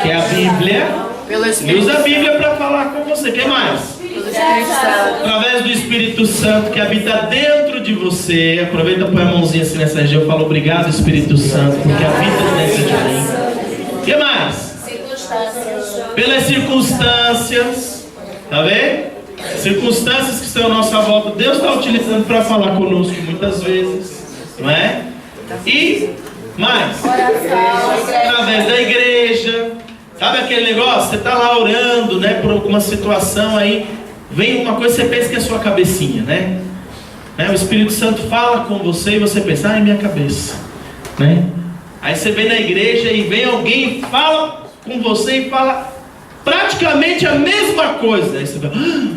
Que é a Bíblia. Ele usa a Bíblia para falar com você. Quem mais? Através do Espírito Santo que habita dentro de você. Aproveita, põe a mãozinha assim nessa região. Eu falo obrigado, Espírito Santo, porque habita dentro de mim. O que mais? Pelas circunstâncias. Tá vendo? Circunstâncias que estão à nossa volta, Deus está utilizando para falar conosco muitas vezes, não é? E mais, através da igreja. Sabe aquele negócio? Você está lá orando, né, por alguma situação, aí vem uma coisa, você pensa que é sua cabecinha, né? O Espírito Santo fala com você e você pensa, é minha cabeça, né? Aí você vem na igreja e vem alguém e fala com você e fala praticamente a mesma coisa. Aí você fala,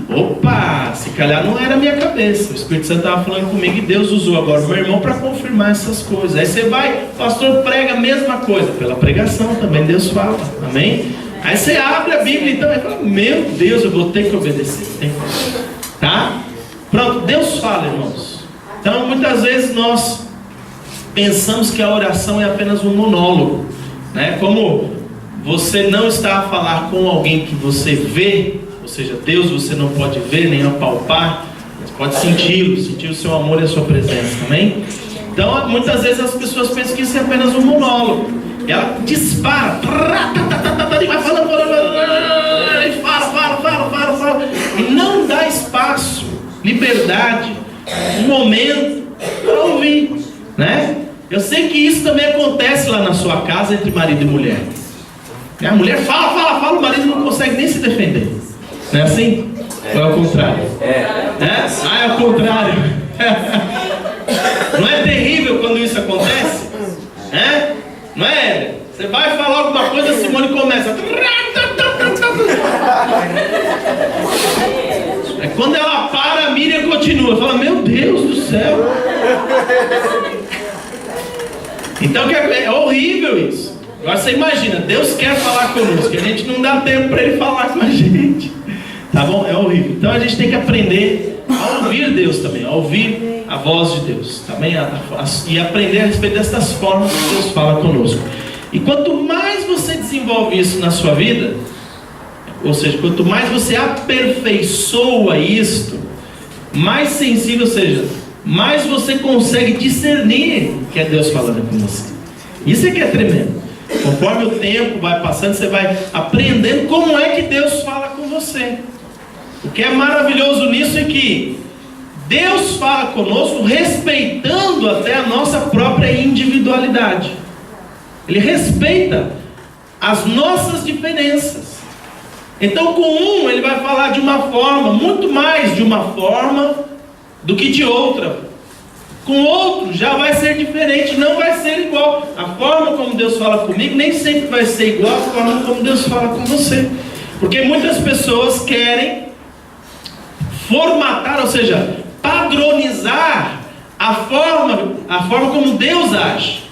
opa, se calhar não era a minha cabeça. O Espírito Santo estava falando comigo e Deus usou agora o meu irmão para confirmar essas coisas. Aí você vai, o pastor prega a mesma coisa. Pela pregação também Deus fala, amém? Aí você abre a Bíblia então e fala, meu Deus, eu vou ter que obedecer, tá? Pronto, Deus fala, irmãos. Então muitas vezes nós pensamos que a oração é apenas um monólogo, né? Como você não está a falar com alguém que você vê, ou seja, Deus você não pode ver nem apalpar, mas pode senti-lo, sentir o seu amor e a sua presença, amém? Então muitas vezes as pessoas pensam que isso é apenas um monólogo, e ela dispara, e vai falando, e fala, e não dá espaço, liberdade, um momento para ouvir, né? Eu sei que isso também acontece lá na sua casa entre marido e mulher. A mulher fala, o marido não consegue nem se defender. Não é assim? Ou é ao contrário? É ao contrário. Não é terrível quando isso acontece? Não é? Você vai falar alguma coisa, a Simone começa. Quando ela para, a Miriam continua. Fala, meu Deus do céu. Então é horrível isso. Agora você imagina, Deus quer falar conosco, a gente não dá tempo para Ele falar com a gente, tá bom? É horrível. Então a gente tem que aprender a ouvir Deus também, a ouvir a voz de Deus, também, e aprender a respeito dessas formas que Deus fala conosco. E quanto mais você desenvolve isso na sua vida, ou seja, quanto mais você aperfeiçoa isto, mais sensível, ou seja, mais você consegue discernir que é Deus falando com você. Isso é que é tremendo. Conforme o tempo vai passando, você vai aprendendo como é que Deus fala com você. O que é maravilhoso nisso é que Deus fala conosco respeitando até a nossa própria individualidade. Ele respeita as nossas diferenças. Então com um ele vai falar de uma forma, muito mais de uma forma do que de outra. Com outro já vai ser diferente, não vai ser igual. A forma como Deus fala comigo nem sempre vai ser igual à forma como Deus fala com você. Porque muitas pessoas querem formatar, ou seja, padronizar a forma como Deus age.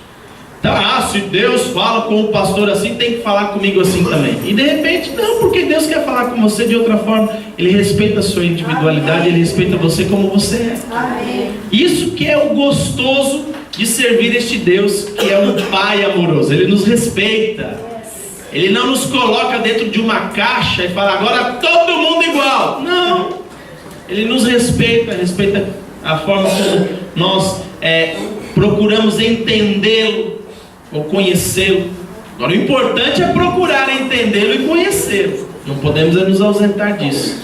Então, se Deus fala com o pastor assim, tem que falar comigo assim também. E de repente, não, porque Deus quer falar com você de outra forma. Ele respeita a sua individualidade, Ele respeita você como você é. Isso que é o gostoso de servir este Deus, que é um Pai amoroso. Ele nos respeita. Ele não nos coloca dentro de uma caixa e fala, agora todo mundo igual. Não. Ele nos respeita, respeita a forma como nós procuramos entendê-lo ou conhecê-lo. Agora o importante é procurar entendê-lo e conhecê-lo. Não podemos nos ausentar disso.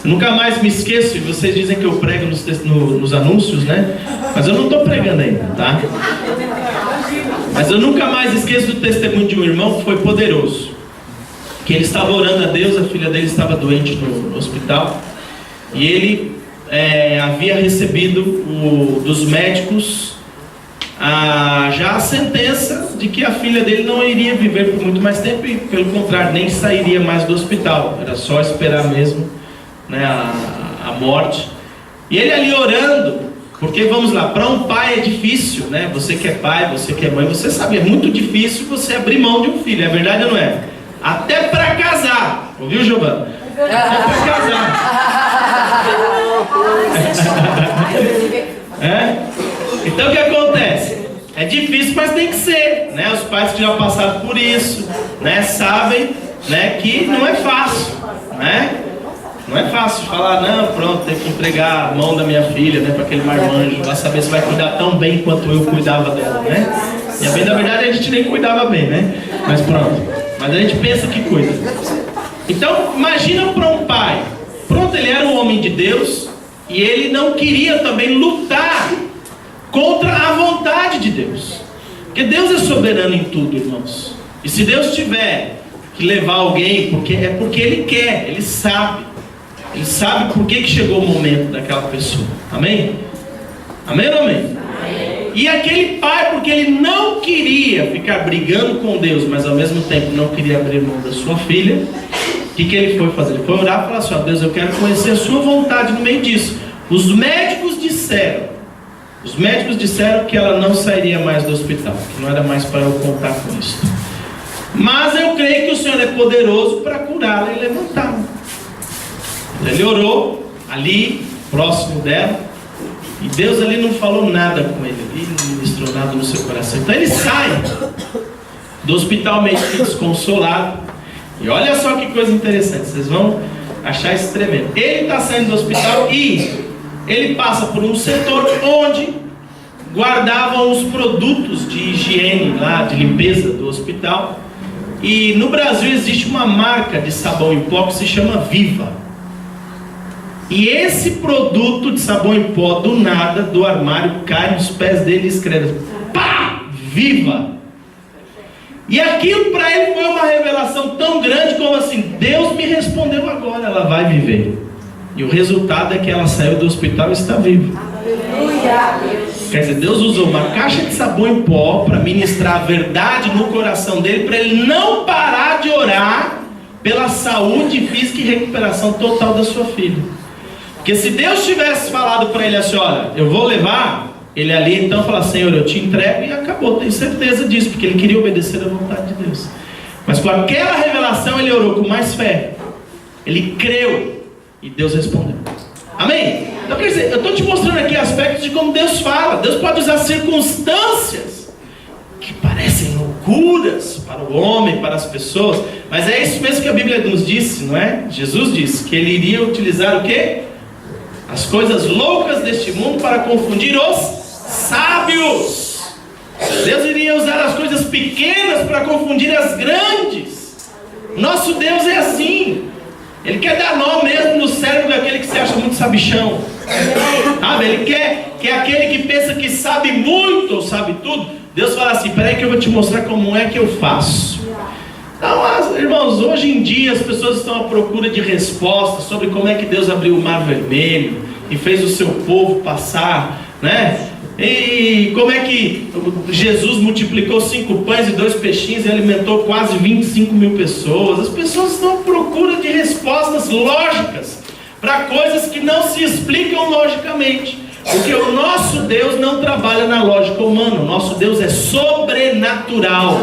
Eu nunca mais me esqueço, e vocês dizem que eu prego nos anúncios, né? Mas eu não estou pregando ainda, tá? Mas eu nunca mais esqueço do testemunho de um irmão que foi poderoso. Que ele estava orando a Deus, a filha dele estava doente no hospital. E ele havia recebido dos médicos já a sentença de que a filha dele não iria viver por muito mais tempo. E pelo contrário, nem sairia mais do hospital. Era só esperar mesmo, né, a morte. E ele ali orando, porque vamos lá, para um pai é difícil, né? Você que é pai, você que é mãe, você sabe, é muito difícil você abrir mão de um filho, é verdade ou não é? Até para casar, ouviu, Giovana? Até para casar. Então o que acontece? É difícil, mas tem que ser, né? Os pais que já passaram por isso, né, sabem, né, que não é fácil, né? Não é fácil falar, não, pronto, tem que entregar a mão da minha filha, né, para aquele marmanjo, para saber se vai cuidar tão bem quanto eu cuidava dela, né? E a bem da verdade a gente nem cuidava bem, né? Mas pronto, mas a gente pensa que cuida. Então, imagina para um pai, pronto, ele era um homem de Deus e ele não queria também lutar contra a vontade de Deus. Porque Deus é soberano em tudo, irmãos. E se Deus tiver que levar alguém, é porque Ele quer, Ele sabe. Ele sabe por que chegou o momento daquela pessoa. Amém? Amém ou não amém? Amém? E aquele pai, porque ele não queria ficar brigando com Deus, mas ao mesmo tempo não queria abrir mão da sua filha, o que ele foi fazer? Ele foi orar e falar assim, ó, Deus, eu quero conhecer a sua vontade no meio disso. Os médicos disseram que ela não sairia mais do hospital, que não era mais para eu contar com isso. Mas eu creio que o Senhor é poderoso para curá-la e levantá-la. Ele orou ali, próximo dela, e Deus ali não falou nada com ele, ele não ministrou nada no seu coração. Então ele sai do hospital meio que desconsolado. E olha só que coisa interessante, vocês vão achar isso tremendo. Ele está saindo do hospital e ele passa por um setor onde guardavam os produtos de higiene lá, de limpeza do hospital. E no Brasil existe uma marca de sabão em pó que se chama Viva. E esse produto de sabão em pó, do nada, do armário, cai nos pés dele e escreve, pá, Viva! E aquilo para ele foi uma revelação tão grande como assim, Deus me respondeu agora, ela vai viver. E o resultado é que ela saiu do hospital e está viva. Quer dizer, Deus usou uma caixa de sabão em pó para ministrar a verdade no coração dele, para ele não parar de orar pela saúde física e recuperação total da sua filha. Porque se Deus tivesse falado para ele assim, olha, eu vou levar ele ali, então falar, Senhor, eu te entrego, e acabou, tenho certeza disso, porque ele queria obedecer à vontade de Deus. Mas com aquela revelação ele orou com mais fé, ele creu e Deus respondeu. Amém? Então quer dizer, eu estou te mostrando aqui aspectos de como Deus fala. Deus pode usar circunstâncias que parecem loucuras para o homem, para as pessoas, mas é isso mesmo que a Bíblia nos disse, não é? Jesus disse que ele iria utilizar o quê? As coisas loucas deste mundo para confundir os sábios. Deus iria usar as coisas pequenas para confundir as grandes. Nosso Deus é assim. Ele quer dar nó mesmo no cérebro daquele que se acha muito sabichão. Sabe? Ele quer que aquele que pensa que sabe muito ou sabe tudo, Deus fala assim, peraí que eu vou te mostrar como é que eu faço. Então, irmãos, hoje em dia as pessoas estão à procura de respostas sobre como é que Deus abriu o mar vermelho e fez o seu povo passar, né? E como é que Jesus multiplicou 5 pães e 2 peixinhos e alimentou quase 25 mil pessoas. As pessoas estão à procura de respostas lógicas para coisas que não se explicam logicamente. Porque o nosso Deus não trabalha na lógica humana. O nosso Deus é sobrenatural.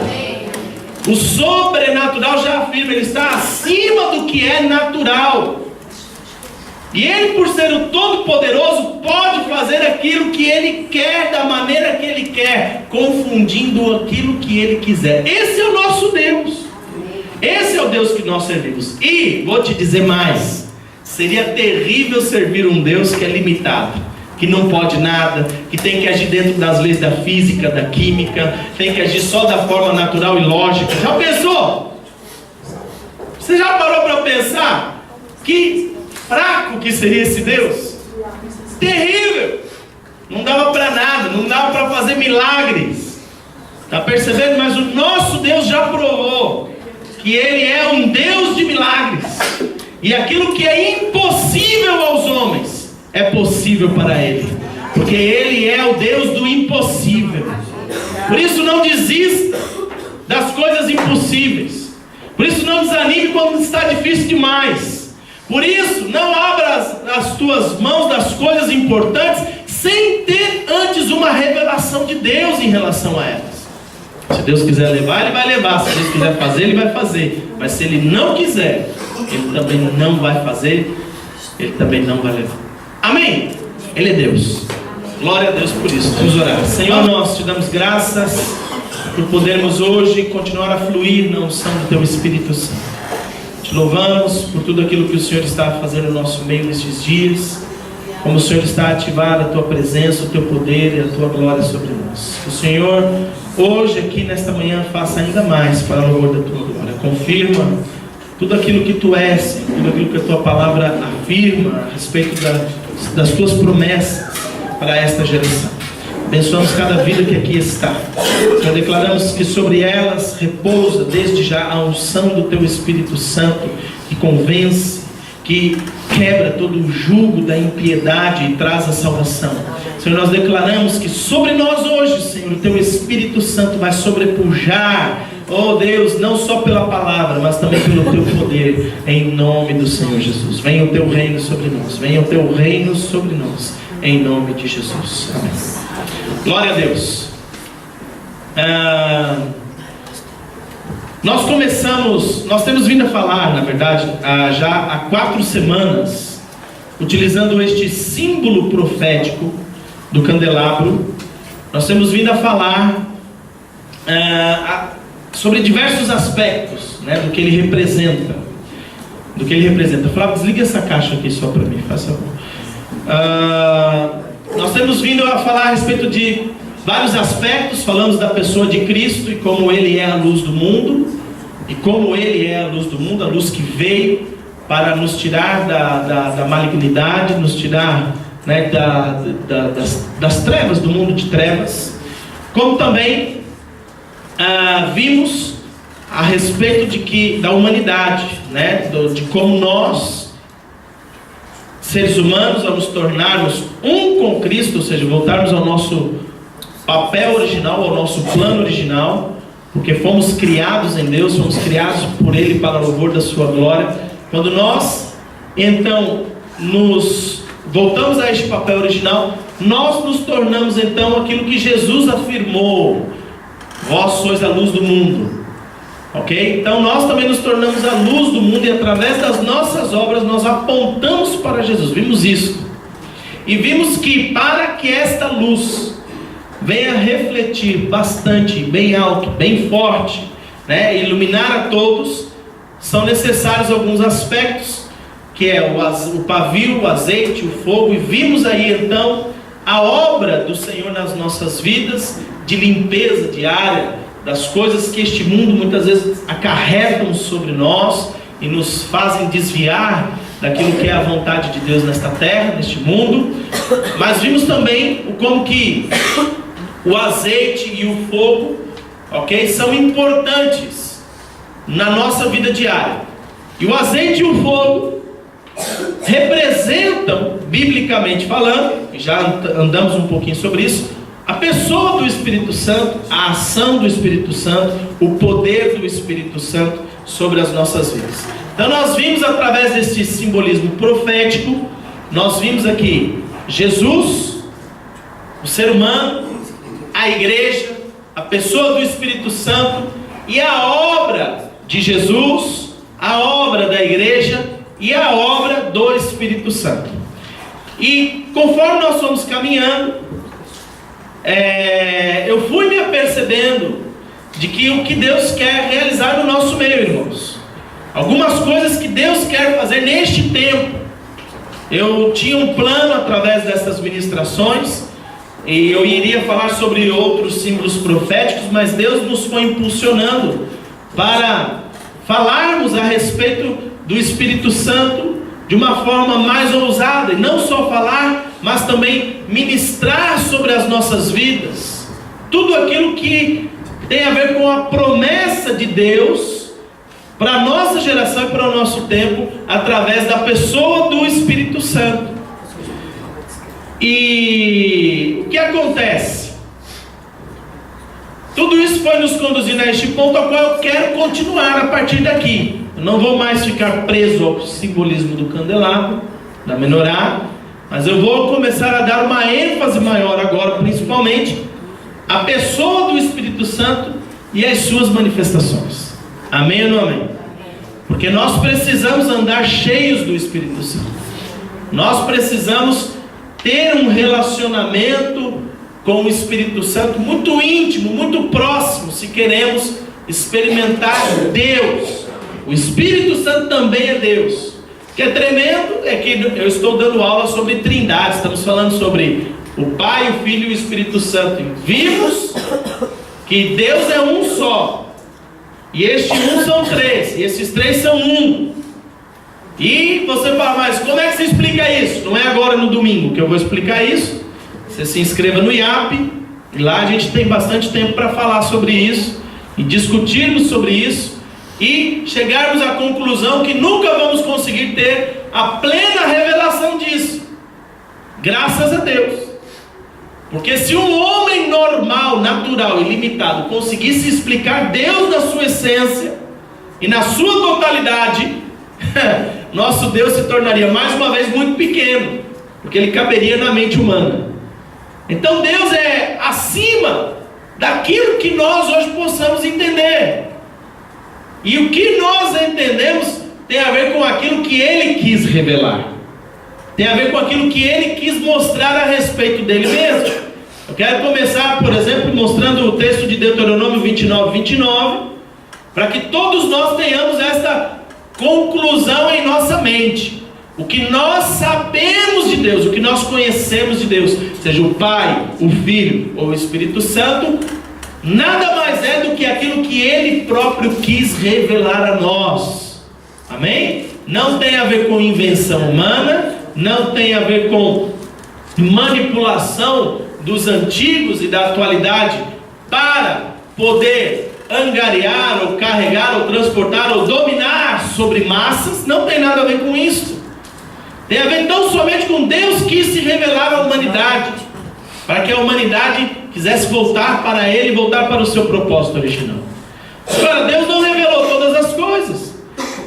O sobrenatural já afirma, ele está acima do que é natural. E ele, por ser o Todo-Poderoso, pode fazer aquilo que ele quer, da maneira que ele quer, confundindo aquilo que ele quiser. Esse é o nosso Deus. Esse é o Deus que nós servimos. E, vou te dizer mais, seria terrível servir um Deus que é limitado, que não pode nada, que tem que agir dentro das leis da física, da química, tem que agir só da forma natural e lógica. Já pensou? Você já parou para pensar que fraco que seria esse Deus? Terrível! Não dava para nada, não dava para fazer milagres. Está percebendo? Mas o nosso Deus já provou que Ele é um Deus de milagres. E aquilo que é impossível aos homens é possível para Ele, porque Ele é o Deus do impossível. Por isso não desista das coisas impossíveis. Por isso não desanime quando está difícil demais. Por isso não abra as tuas mãos das coisas importantes sem ter antes uma revelação de Deus em relação a elas. Se Deus quiser levar, Ele vai levar. Se Deus quiser fazer, Ele vai fazer. Mas se Ele não quiser, Ele também não vai fazer, Ele também não vai levar. Amém? Ele é Deus. Glória a Deus por isso. Vamos orar. Senhor, nós te damos graças por podermos hoje continuar a fluir na unção do Teu Espírito Santo. Te louvamos por tudo aquilo que o Senhor está fazendo no nosso meio nestes dias. Como o Senhor está ativado a Tua presença, o Teu poder e a Tua glória sobre nós. O Senhor, hoje aqui nesta manhã, faça ainda mais para o louvor da Tua glória. Confirma tudo aquilo que Tu és, tudo aquilo que a Tua palavra afirma a respeito das Tuas promessas para esta geração. Abençoamos cada vida que aqui está. Senhor, declaramos que sobre elas repousa desde já a unção do Teu Espírito Santo, que convence, que quebra todo o jugo da impiedade e traz a salvação. Senhor, nós declaramos que sobre nós hoje, Senhor, o Teu Espírito Santo vai sobrepujar, oh Deus, não só pela palavra, mas também pelo Teu poder, em nome do Senhor Jesus. Venha o Teu reino sobre nós, venha o Teu reino sobre nós, em nome de Jesus. Amém. Glória a Deus. Nós temos vindo a falar, na verdade, já há 4 semanas, utilizando este símbolo profético do candelabro. Nós temos vindo a falar sobre diversos aspectos, né, do que ele representa. Flávio, desliga essa caixa aqui só para mim, faz favor. Nós temos vindo a falar a respeito de vários aspectos. Falamos da pessoa de Cristo e como Ele é a luz do mundo. E como Ele é a luz do mundo, a luz que veio para nos tirar da malignidade, nos tirar, né, das trevas, do mundo de trevas. Como também vimos a respeito da humanidade, né, de como nós, seres humanos, ao nos tornarmos um com Cristo, ou seja, voltarmos ao nosso papel original, ao nosso plano original, porque fomos criados em Deus, fomos criados por Ele para o louvor da Sua glória. Quando nós, então, nos voltamos a este papel original, nós nos tornamos, então, aquilo que Jesus afirmou: vós sois a luz do mundo. Ok? Então nós também nos tornamos a luz do mundo, e através das nossas obras nós apontamos para Jesus. Vimos isso. E vimos que para que esta luz venha refletir bastante, bem alto, bem forte, né, iluminar a todos, são necessários alguns aspectos, que é o pavio, o azeite, o fogo. E vimos aí então a obra do Senhor nas nossas vidas, de limpeza diária das coisas que este mundo muitas vezes acarretam sobre nós e nos fazem desviar daquilo que é a vontade de Deus nesta terra, neste mundo. Mas vimos também como que o azeite e o fogo, ok, são importantes na nossa vida diária. E o azeite e o fogo representam, biblicamente falando, e já andamos um pouquinho sobre isso, a pessoa do Espírito Santo, a ação do Espírito Santo, o poder do Espírito Santo sobre as nossas vidas. Então nós vimos através deste simbolismo profético, nós vimos aqui Jesus, o ser humano, a igreja, a pessoa do Espírito Santo e a obra de Jesus, a obra da igreja e a obra do Espírito Santo. E conforme nós fomos caminhando, eu fui me apercebendo de que o que Deus quer realizar no nosso meio, irmãos, algumas coisas que Deus quer fazer neste tempo. Eu tinha um plano através dessas ministrações, e eu iria falar sobre outros símbolos proféticos, mas Deus nos foi impulsionando para falarmos a respeito do Espírito Santo de uma forma mais ousada, e não só falar, mas também ministrar sobre as nossas vidas tudo aquilo que tem a ver com a promessa de Deus para a nossa geração e para o nosso tempo, através da pessoa do Espírito Santo. E o que acontece? Tudo isso foi nos conduzindo a este ponto, ao qual eu quero continuar a partir daqui. Eu não vou mais ficar preso ao simbolismo do candelabro, da menorá, mas eu vou começar a dar uma ênfase maior agora, principalmente, à pessoa do Espírito Santo e às suas manifestações. Amém ou não amém? Porque nós precisamos andar cheios do Espírito Santo. Nós precisamos ter um relacionamento com o Espírito Santo muito íntimo, muito próximo, se queremos experimentar Deus. O Espírito Santo também é Deus. O que é tremendo é que eu estou dando aula sobre trindade, estamos falando sobre o Pai, o Filho e o Espírito Santo. E vimos que Deus é um só, e este um são três, e esses três são um. E você fala, mas como é que você explica isso? Não é agora no domingo que eu vou explicar isso. Você se inscreva no IAP, e lá a gente tem bastante tempo para falar sobre isso, e discutirmos sobre isso, e chegarmos à conclusão que nunca vamos conseguir ter a plena revelação disso. Graças a Deus. Porque se um homem normal, natural e limitado conseguisse explicar Deus na sua essência e na sua totalidade, nosso Deus se tornaria mais uma vez muito pequeno, porque ele caberia na mente humana. Então Deus é acima daquilo que nós hoje possamos entender. E o que nós entendemos tem a ver com aquilo que Ele quis revelar. Tem a ver com aquilo que Ele quis mostrar a respeito dele mesmo. Eu quero começar, por exemplo, mostrando o texto de Deuteronômio 29, para que todos nós tenhamos essa conclusão em nossa mente. O que nós sabemos de Deus, o que nós conhecemos de Deus, seja o Pai, o Filho ou o Espírito Santo, nada mais é do que aquilo que Ele próprio quis revelar a nós. Amém? Não tem a ver com invenção humana, não tem a ver com manipulação dos antigos e da atualidade para poder angariar, ou carregar, ou transportar, ou dominar sobre massas. Não tem nada a ver com isso. Tem a ver tão somente com Deus quis se revelar à humanidade, para que a humanidade quisesse voltar para Ele, voltar para o seu propósito original. Agora, Deus não revelou todas as coisas.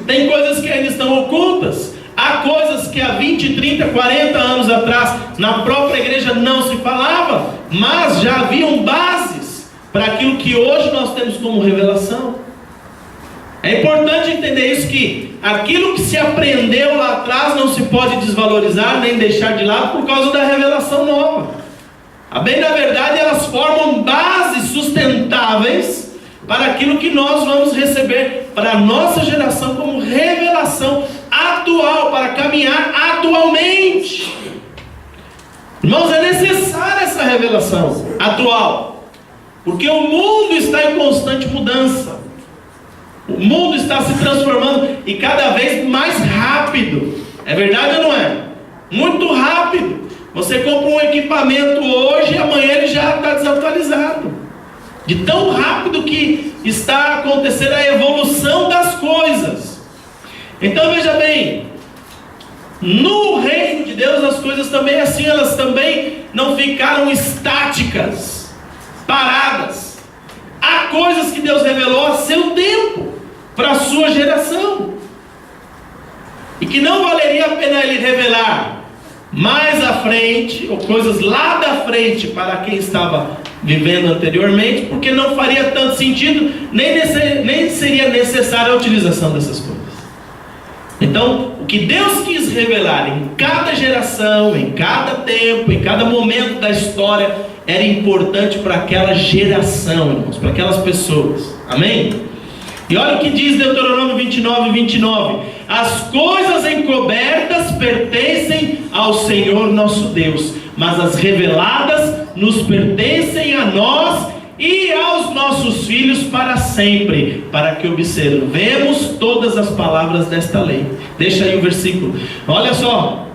Tem coisas que ainda estão ocultas. Há coisas que há 20, 30, 40 anos atrás na própria igreja não se falava, mas já haviam bases para aquilo que hoje nós temos como revelação. É importante entender isso, que aquilo que se aprendeu lá atrás não se pode desvalorizar nem deixar de lado por causa da revelação nova. A bem da verdade, elas formam bases sustentáveis para aquilo que nós vamos receber para a nossa geração como revelação atual, para caminhar atualmente. Irmãos, é necessária essa revelação atual, porque o mundo está em constante mudança. O mundo está se transformando e cada vez mais rápido. É verdade ou não é? Muito rápido. Você compra um equipamento hoje e amanhã ele já está desatualizado. De tão rápido que está acontecendo a evolução das coisas. Então veja bem, no reino de Deus as coisas também assim, elas também não ficaram estáticas, paradas. Há coisas que Deus revelou a seu tempo, para a sua geração, e que não valeria a pena Ele revelar mais à frente, ou coisas lá da frente para quem estava vivendo anteriormente, porque não faria tanto sentido, nem seria necessária a utilização dessas coisas. Então, o que Deus quis revelar em cada geração, em cada tempo, em cada momento da história, era importante para aquela geração, irmãos, para aquelas pessoas. Amém? E olha o que diz Deuteronômio 29. As coisas encobertas pertencem ao Senhor nosso Deus, mas as reveladas nos pertencem a nós e aos nossos filhos para sempre, para que observemos todas as palavras desta lei. Deixa aí o versículo. Olha só.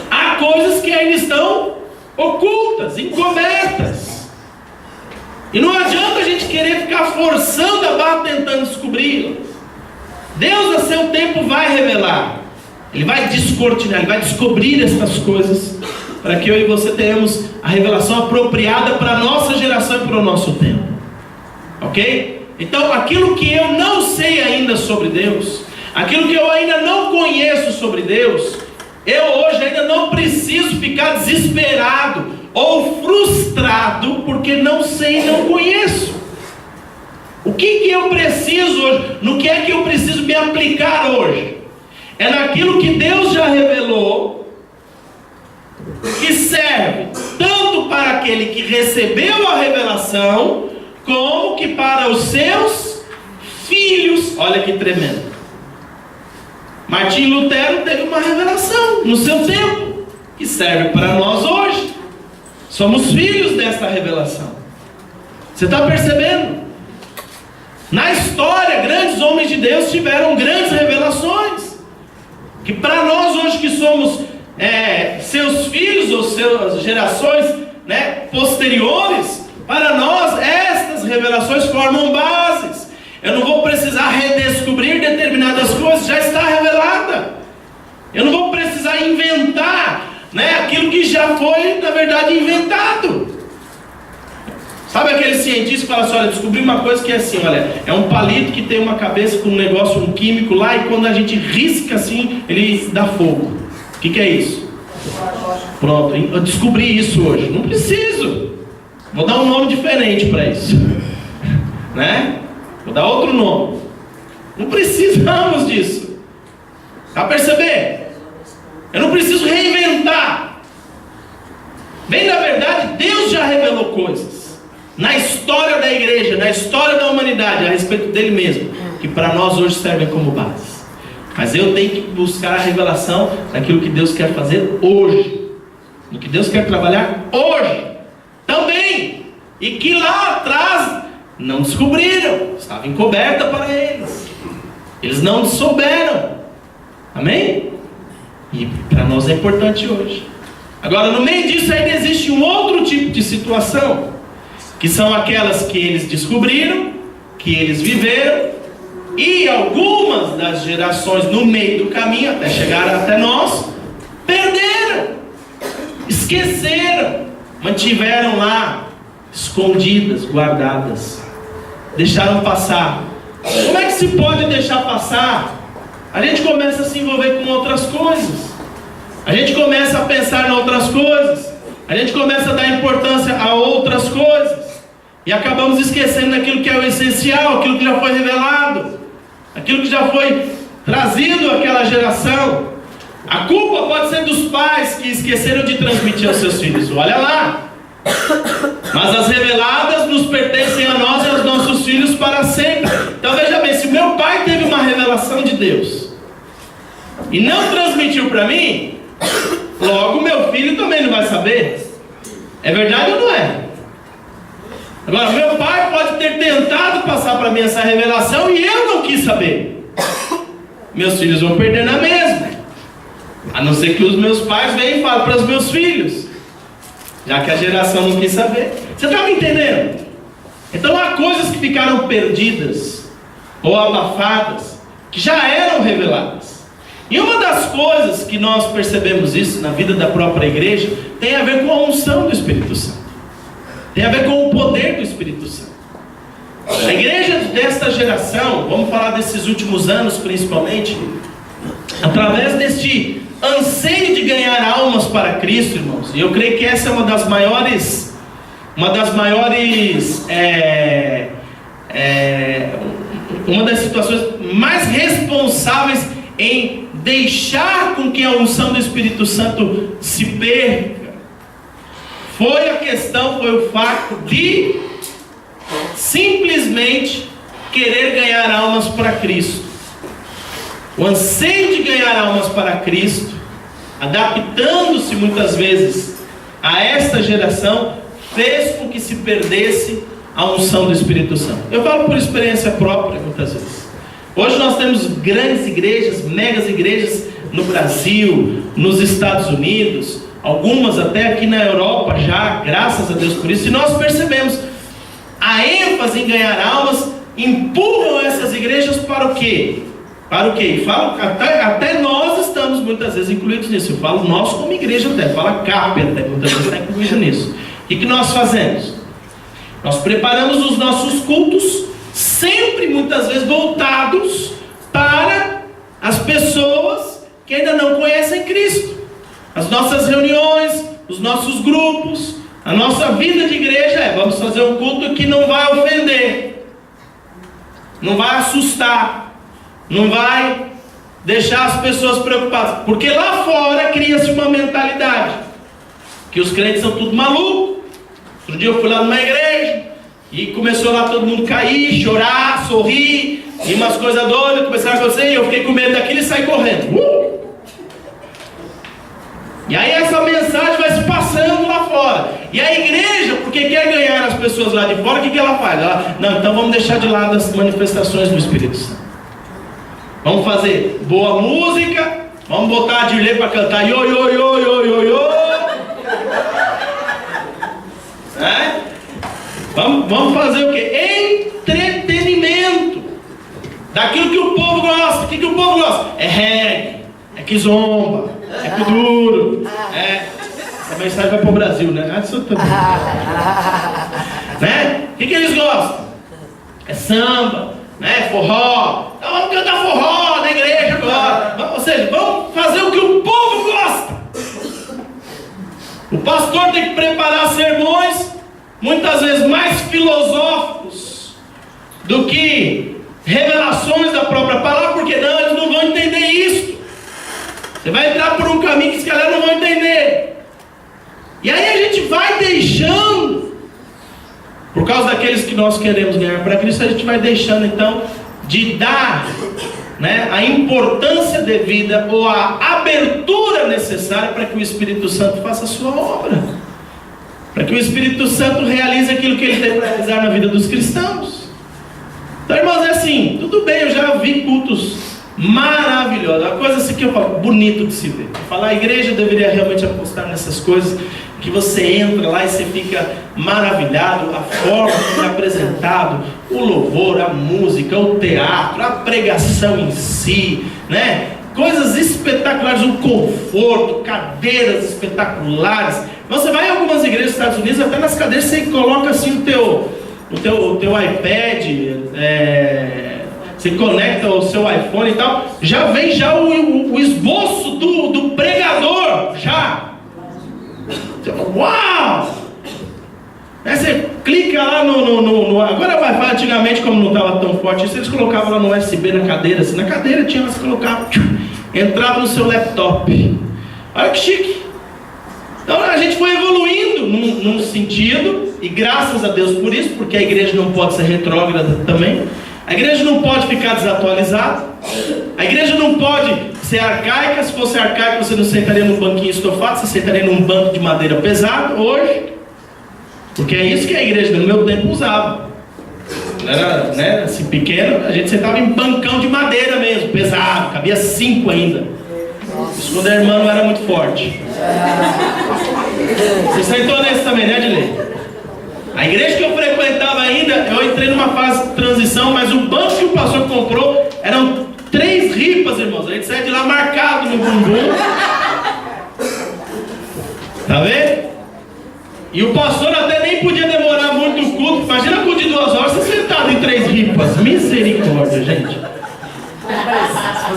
Há coisas que ainda estão ocultas, encobertas. E não adianta a gente querer ficar forçando a barra tentando descobri-las. Deus a seu tempo vai revelar. Ele vai descortinar, Ele vai descobrir essas coisas, para que eu e você tenhamos a revelação apropriada para a nossa geração e para o nosso tempo. Ok? Então aquilo que eu não sei ainda sobre Deus, aquilo que eu ainda não conheço sobre Deus, eu hoje ainda não preciso ficar desesperado ou frustrado porque não sei e não conheço. O que eu preciso hoje? No que é que eu preciso me aplicar hoje? É naquilo que Deus já revelou que serve tanto para aquele que recebeu a revelação, como que para os seus filhos. Olha que tremendo. Martim Lutero teve uma revelação no seu tempo, que serve para nós hoje. Somos filhos dessa revelação. Você está percebendo? Na história, grandes homens de Deus tiveram grandes revelações, que para nós hoje que somos seus filhos ou suas gerações, né, posteriores, para nós estas revelações formam bases. Eu não vou precisar redescobrir determinadas coisas, já está revelada. Eu não vou precisar inventar, né, aquilo que já foi, na verdade, inventado. Sabe aquele cientista que fala assim, olha, descobri uma coisa que é assim, olha, é um palito que tem uma cabeça com um negócio, um químico lá, e quando a gente risca assim, ele dá fogo. O que é isso? Pronto, eu descobri isso hoje. Não preciso. Vou dar um nome diferente para isso. Né? Vou dar outro nome. Não precisamos disso. Tá percebendo? Eu não preciso reinventar. Bem, na verdade, Deus já revelou coisas na história da igreja, na história da humanidade, a respeito dele mesmo, que para nós hoje servem como base. Mas eu tenho que buscar a revelação daquilo que Deus quer fazer hoje, no que Deus quer trabalhar hoje também, e que lá atrás não descobriram, estava encoberta para eles, eles não souberam. Amém? E para nós é importante hoje. Agora, no meio disso ainda existe um outro tipo de situação, que são aquelas que eles descobriram, que eles viveram, e algumas das gerações no meio do caminho, até chegar até nós, perderam, esqueceram, mantiveram lá, escondidas, guardadas, deixaram passar. Como é que se pode deixar passar? A gente começa a se envolver com outras coisas, a gente começa a pensar em outras coisas, a gente começa a dar importância a outras coisas, e acabamos esquecendo daquilo que é o essencial, aquilo que já foi revelado, aquilo que já foi trazido àquela geração. A culpa pode ser dos pais que esqueceram de transmitir aos seus filhos, olha lá. Mas as reveladas nos pertencem a nós e aos nossos filhos para sempre. Então veja bem, se meu pai teve uma revelação de Deus e não transmitiu para mim, logo meu filho também não vai saber. É verdade ou não é? Agora, meu pai pode ter tentado passar para mim essa revelação e eu não quis saber. Meus filhos vão perder na mesma. A não ser que os meus pais venham e falem para os meus filhos, já que a geração não quis saber. Você está me entendendo? Então há coisas que ficaram perdidas ou abafadas, que já eram reveladas. E uma das coisas que nós percebemos isso na vida da própria igreja tem a ver com a unção do Espírito Santo. Tem a ver com o poder do Espírito Santo. A igreja desta geração, vamos falar desses últimos anos principalmente, através deste anseio de ganhar almas para Cristo, irmãos, e eu creio que essa é uma das maiores uma das situações mais responsáveis em deixar com que a unção do Espírito Santo se perca. Foi o fato de simplesmente querer ganhar almas para Cristo. O anseio de ganhar almas para Cristo, adaptando-se muitas vezes a esta geração, fez com que se perdesse a unção do Espírito Santo. Eu falo por experiência própria muitas vezes. Hoje nós temos grandes igrejas, megas igrejas no Brasil, nos Estados Unidos, algumas até aqui na Europa já, graças a Deus por isso, e nós percebemos a ênfase em ganhar almas, empurram essas igrejas para o quê? Para o quê? Até nós estamos muitas vezes incluídos nisso. Eu falo nós como igreja até, fala CAP até, muitas vezes está incluído nisso. O que nós fazemos? Nós preparamos os nossos cultos, sempre muitas vezes voltados para as pessoas que ainda não conhecem Cristo. As nossas reuniões, os nossos grupos, a nossa vida de igreja vamos fazer um culto que não vai ofender, não vai assustar, não vai deixar as pessoas preocupadas, porque lá fora cria-se uma mentalidade. que os crentes são tudo maluco. Outro dia eu fui lá numa igreja e começou lá todo mundo cair, chorar, sorrir, e umas coisas doidas começaram a acontecer, e eu fiquei com medo daquilo e saí correndo. E aí essa mensagem vai se passando lá fora. E a igreja, porque quer ganhar as pessoas lá de fora, o que ela faz? Não, então vamos deixar de lado as manifestações do Espírito Santo. Vamos fazer boa música, vamos botar a Dirley para cantar io, io, io, io, io, io. Vamos fazer o quê? Entretenimento. Daquilo que o povo gosta. O que o povo gosta? É reggae, é kizomba, é kuduro. Essa mensagem vai para o Brasil, né? Né? O que eles gostam? É samba, né? Forró. Então vamos cantar forró na igreja agora. Ou seja, vamos fazer o que o povo gosta. O pastor tem que preparar sermões, muitas vezes mais filosóficos do que revelações da própria palavra, porque não, eles não vão entender isso. Você vai entrar por um caminho que os caras não vão entender. E aí a gente vai deixando, por causa daqueles que nós queremos ganhar para Cristo, a gente vai deixando então de dar, né, a importância devida ou a abertura necessária para que o Espírito Santo faça a sua obra, para que o Espírito Santo realize aquilo que ele tem para realizar na vida dos cristãos. Então, irmãos, é assim, tudo bem, eu já vi cultos maravilhosos, uma coisa assim que eu falo, bonito de se ver. Falar, a igreja deveria realmente apostar nessas coisas, que você entra lá e você fica maravilhado, a forma como é apresentado, o louvor, a música, o teatro, a pregação em si, né? Coisas espetaculares, o conforto, cadeiras espetaculares. Você vai em algumas igrejas dos Estados Unidos, até nas cadeiras você coloca assim o teu iPad, você conecta o seu iPhone e tal, já vem já o esboço do pregador, já. Uau! Aí você clica lá no agora vai falar, antigamente, como não estava tão forte isso, eles colocavam lá no USB na cadeira, assim, na cadeira tinha, você colocava, entrava no seu laptop. Olha que chique. Então a gente foi evoluindo num sentido, e graças a Deus por isso, porque a igreja não pode ser retrógrada também. A igreja não pode ficar desatualizada. A igreja não pode ser arcaica. Se fosse arcaica, você não sentaria num banquinho estofado, você sentaria num banco de madeira pesado hoje. Porque é isso que a igreja no meu tempo usava. Era, né, assim, pequeno, a gente sentava em bancão de madeira mesmo, pesado, cabia 5 ainda. Isso quando a irmã não era muito forte. Você sentou nesse também, né, Adilei? A igreja que eu frequentava ainda, eu entrei numa fase de transição, mas o banco que o pastor comprou eram 3 ripas, irmãos. A gente sai de lá marcado no bumbum. Tá vendo? E o pastor até nem podia demorar muito o culto. Imagina com de 2 horas você sentado em 3 ripas. Misericórdia, gente.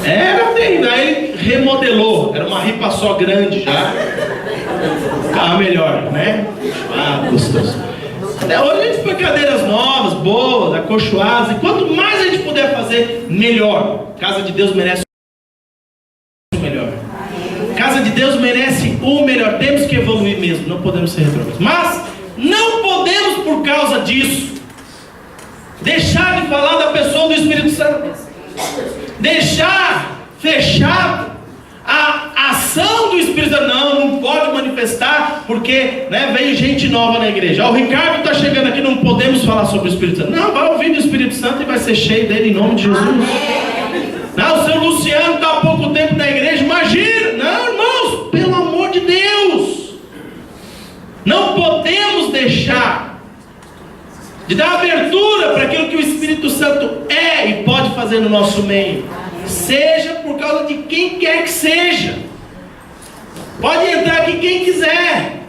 Era terrível. Aí ele remodelou. Era uma ripa só grande já. Ficava melhor, né? Ah, gostoso. Até hoje a gente põe cadeiras novas, boas, acolchoadas. E quanto mais a gente puder fazer, melhor. Casa de Deus merece o melhor. Casa de Deus merece o melhor. Temos que evoluir mesmo, não podemos ser retrógrados. Mas não podemos, por causa disso, deixar de falar da pessoa do Espírito Santo. Deixar fechado a ação do Espírito Santo. Não pode manifestar, porque, né, veio gente nova na igreja. O Ricardo está chegando aqui, não podemos falar sobre o Espírito Santo. Não, vai ouvir do Espírito Santo e vai ser cheio dele em nome de Jesus. Não, o seu Luciano está há pouco tempo na igreja, imagina. Não, irmãos, pelo amor de Deus, não podemos deixar de dar abertura para aquilo que o Espírito Santo é e pode fazer no nosso meio, seja por causa de quem quer que seja. Pode entrar aqui quem quiser.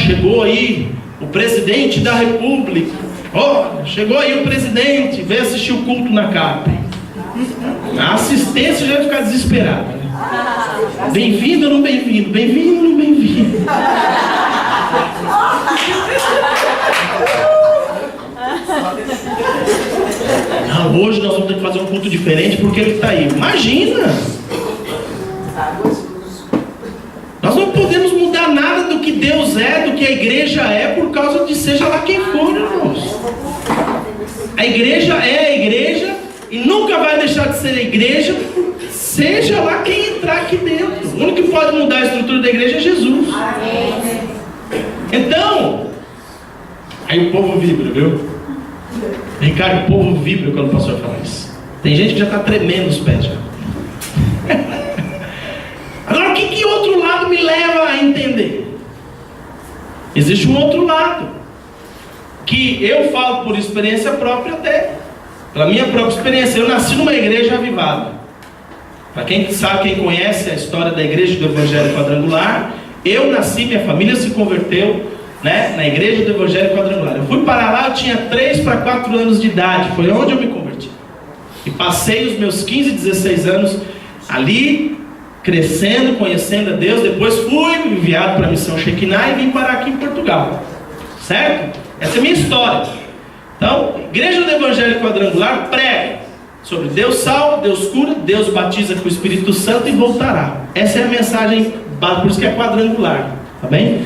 Chegou aí o presidente da república. Chegou aí o presidente, veio assistir o culto na capa. A assistência já vai ficar desesperada, né? Bem-vindo ou não bem-vindo? Bem-vindo ou não bem-vindo? Não, hoje nós vamos ter que fazer um culto diferente porque ele está aí. Imagina! Nós não podemos mudar Deus é, do que a igreja é, por causa de seja lá quem for, irmãos. A igreja é a igreja e nunca vai deixar de ser a igreja, seja lá quem entrar aqui dentro. O único que pode mudar a estrutura da igreja é Jesus. Então, aí o povo vibra, viu? Ricardo, o povo vibra quando o pastor fala isso. Tem gente que já está tremendo os pés já. Agora, o que outro lado me leva a entender? Existe um outro lado, que eu falo por experiência própria até, pela minha própria experiência. Eu nasci numa igreja avivada. Para quem sabe, quem conhece a história da igreja do Evangelho Quadrangular, eu nasci, minha família se converteu, né, na igreja do Evangelho Quadrangular. Eu fui para lá, eu tinha 3 para 4 anos de idade, foi onde eu me converti. E passei os meus 15, 16 anos ali, crescendo, conhecendo a Deus. Depois fui enviado para a missão Shekinah e vim parar aqui em Portugal. Certo? Essa é a minha história. Então, igreja do Evangelho Quadrangular prega sobre Deus salva, Deus cura, Deus batiza com o Espírito Santo e voltará. Essa é a mensagem básica, por isso que é quadrangular. Tá bem?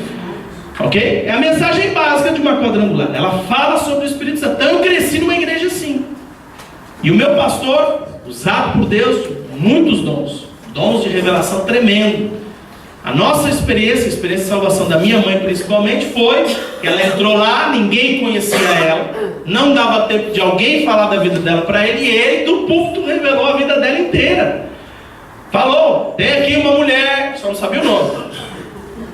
Ok? É a mensagem básica de uma quadrangular. Ela fala sobre o Espírito Santo. Então eu cresci numa igreja assim. E o meu pastor, usado por Deus, muitos dons de revelação tremendo. A nossa experiência, a experiência de salvação da minha mãe principalmente, foi que ela entrou lá, ninguém conhecia ela, não dava tempo de alguém falar da vida dela para ele, e ele do púlpito revelou a vida dela inteira. Falou, tem aqui uma mulher, só não sabia o nome,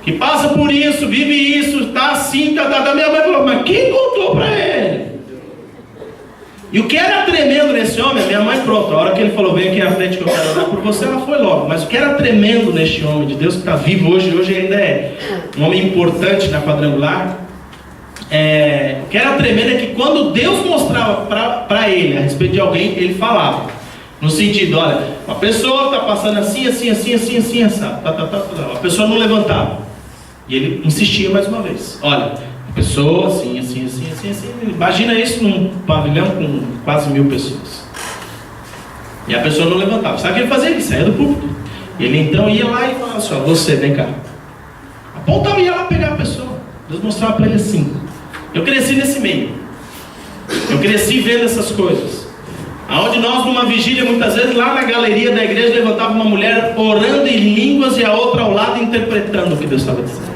que passa por isso, vive isso, está assim, tá. Minha mãe falou, mas quem contou para ele? E o que era tremendo nesse homem, minha mãe, pronto, a hora que ele falou, vem aqui à frente que eu quero orar por você, ela foi logo. Mas o que era tremendo neste homem de Deus, que está vivo hoje ainda é um homem importante na quadrangular, o que era tremendo é que quando Deus mostrava para ele a respeito de alguém, ele falava, no sentido, olha, uma pessoa está passando assim, sabe? A pessoa não levantava, e ele insistia mais uma vez, olha, a pessoa assim, imagina isso num pavilhão com quase 1000 pessoas, e a pessoa não levantava. Sabe o que ele fazia? Ele saía do púlpito, ele então ia lá e falava assim, ó, você, vem cá, apontava e ia lá pegar a pessoa. Deus mostrava para ele assim. Eu cresci nesse meio, eu cresci vendo essas coisas, aonde nós numa vigília, muitas vezes lá na galeria da igreja, levantava uma mulher orando em línguas e a outra ao lado interpretando o que Deus estava dizendo.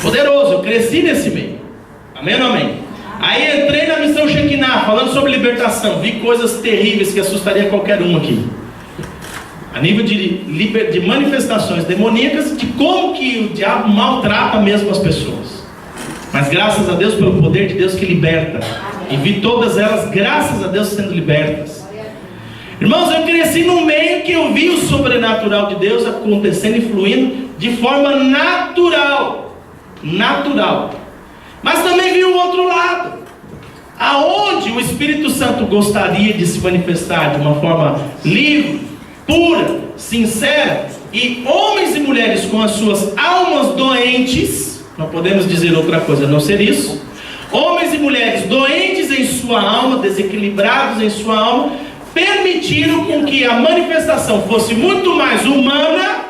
Poderoso, eu cresci nesse meio. Amém ou não amém? Aí entrei na missão Shekinah, falando sobre libertação. Vi coisas terríveis que assustariam qualquer um aqui, a nível de manifestações demoníacas, de como que o diabo maltrata mesmo as pessoas. Mas graças a Deus pelo poder de Deus que liberta. E vi todas elas, graças a Deus, sendo libertas. Irmãos, eu cresci num meio que eu vi o sobrenatural de Deus acontecendo e fluindo de forma natural. Mas também vi o outro lado, aonde o Espírito Santo gostaria de se manifestar de uma forma livre, pura, sincera, e homens e mulheres com as suas almas doentes, não podemos dizer outra coisa a não ser isso, homens e mulheres doentes em sua alma, desequilibrados em sua alma, permitiram com que a manifestação fosse muito mais humana,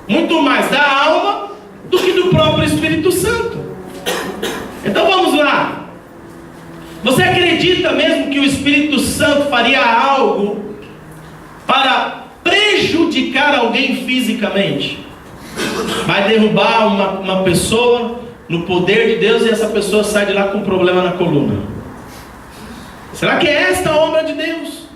muito mais da alma, do que do próprio Espírito Santo. Então vamos lá. Você acredita mesmo que o Espírito Santo faria algo para prejudicar alguém fisicamente? Vai derrubar uma pessoa no poder de Deus e essa pessoa sai de lá com um problema na coluna. Será que é esta a obra de Deus?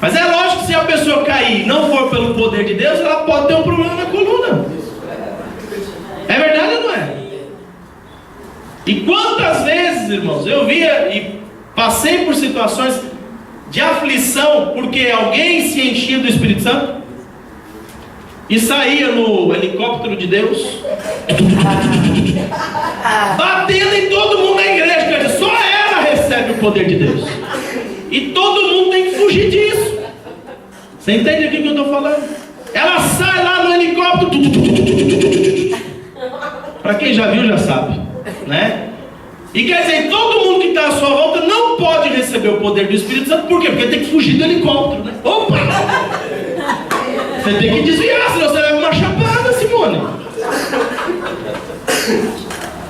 Mas é lógico que se a pessoa cair e não for pelo poder de Deus, ela pode ter um problema na coluna. É verdade ou não é? E quantas vezes, irmãos, eu via e passei por situações de aflição porque alguém se enchia do Espírito Santo e saía no helicóptero de Deus batendo em todo mundo na igreja. Quer dizer, só ela recebe o poder de Deus e todo mundo tem que fugir disso. Você entende aqui o que eu estou falando? Ela sai lá no helicóptero, para quem já viu já sabe, né? E quer dizer, todo mundo que está à sua volta não pode receber o poder do Espírito Santo. Por quê? Porque tem que fugir do helicóptero, né? Opa! Você tem que desviar, senão você leva uma chapada, Simone.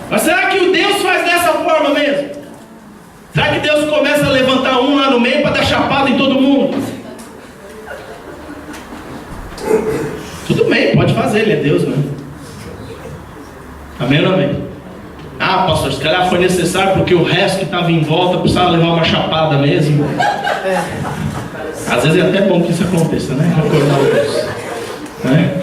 Mas será que o Deus faz dessa forma mesmo? Será que Deus começa a levantar um lá no meio para dar chapada em todo mundo? Tudo bem, pode fazer, ele é Deus, né? Amém ou não amém? Ah, pastor, se calhar foi necessário porque o resto que estava em volta precisava levar uma chapada mesmo. Às vezes é até bom que isso aconteça, né? Acordar o Deus, né?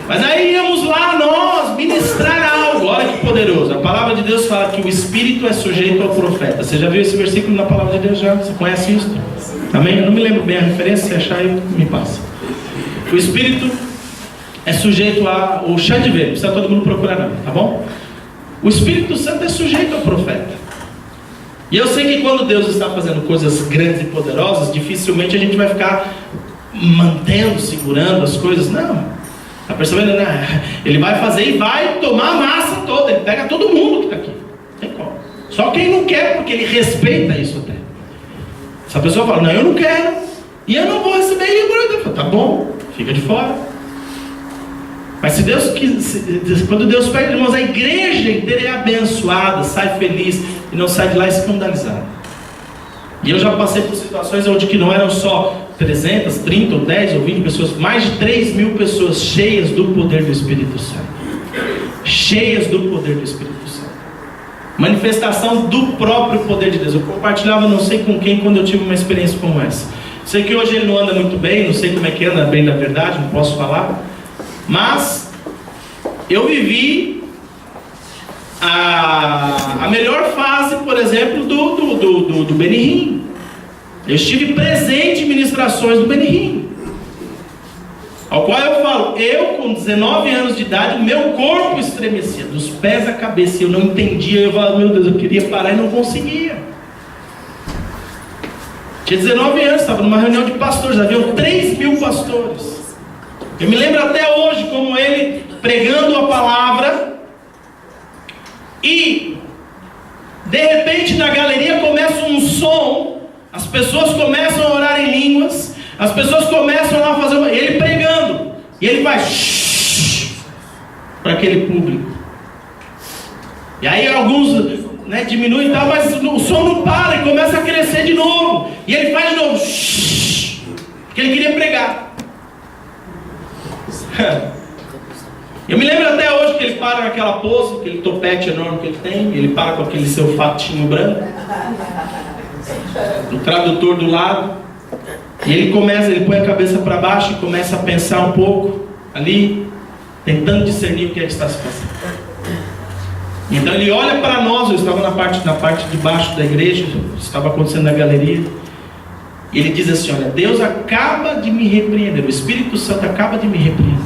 Mas aí íamos lá nós ministrar algo. Olha que poderoso. A palavra de Deus fala que o Espírito é sujeito ao profeta. Você já viu esse versículo na palavra de Deus já? Você conhece isso? Amém? Eu não me lembro bem a referência. Se achar, me passa. O Espírito é sujeito ao chá de ver. Não precisa todo mundo procurar não, tá bom? O Espírito Santo é sujeito ao profeta. E eu sei que quando Deus está fazendo coisas grandes e poderosas, dificilmente a gente vai ficar mantendo, segurando as coisas. Não. Está percebendo, né? Ele vai fazer e vai tomar a massa toda. Ele pega todo mundo que está aqui. Tem como. Só quem não quer, porque ele respeita isso até. Essa pessoa fala, não, eu não quero. E eu não vou receber. E eu tá bom, fica de fora. Mas se Deus quando Deus pede, irmãos, a igreja inteira é abençoada, sai feliz e não sai de lá escandalizada. E eu já passei por situações onde que não eram só 300, 30 ou 10 ou 20 pessoas, mais de 3.000 pessoas cheias do poder do Espírito Santo. Cheias do poder do Espírito Santo. Manifestação do próprio poder de Deus. Eu compartilhava não sei com quem quando eu tive uma experiência como essa. Sei que hoje ele não anda muito bem, não sei como é que anda bem da verdade, não posso falar. Mas eu vivi a melhor fase, por exemplo, do Benihim. Eu estive presente em ministrações do Benihim, ao qual eu falo, eu com 19 anos de idade, o meu corpo estremecia, dos pés à cabeça, eu não entendia, eu falava, meu Deus, eu queria parar e não conseguia. Tinha 19 anos, estava numa reunião de pastores, haviam 3.000 pastores. Eu me lembro até hoje como ele pregando a palavra e de repente na galeria começa um som, as pessoas começam a orar em línguas, as pessoas começam lá a fazer ele pregando e ele faz para aquele público. E aí alguns diminuem e tal, mas o som não para e começa a crescer de novo. E ele faz de novo porque ele queria pregar. Eu me lembro até hoje que ele para naquela pose, aquele topete enorme que ele tem, ele para com aquele seu fatinho branco, o tradutor do lado, e ele põe a cabeça para baixo e começa a pensar um pouco ali, tentando discernir o que é que está se passando. Então ele olha para nós, eu estava na parte de baixo da igreja, estava acontecendo na galeria, e ele diz assim, olha, Deus acaba de me repreender, o Espírito Santo acaba de me repreender,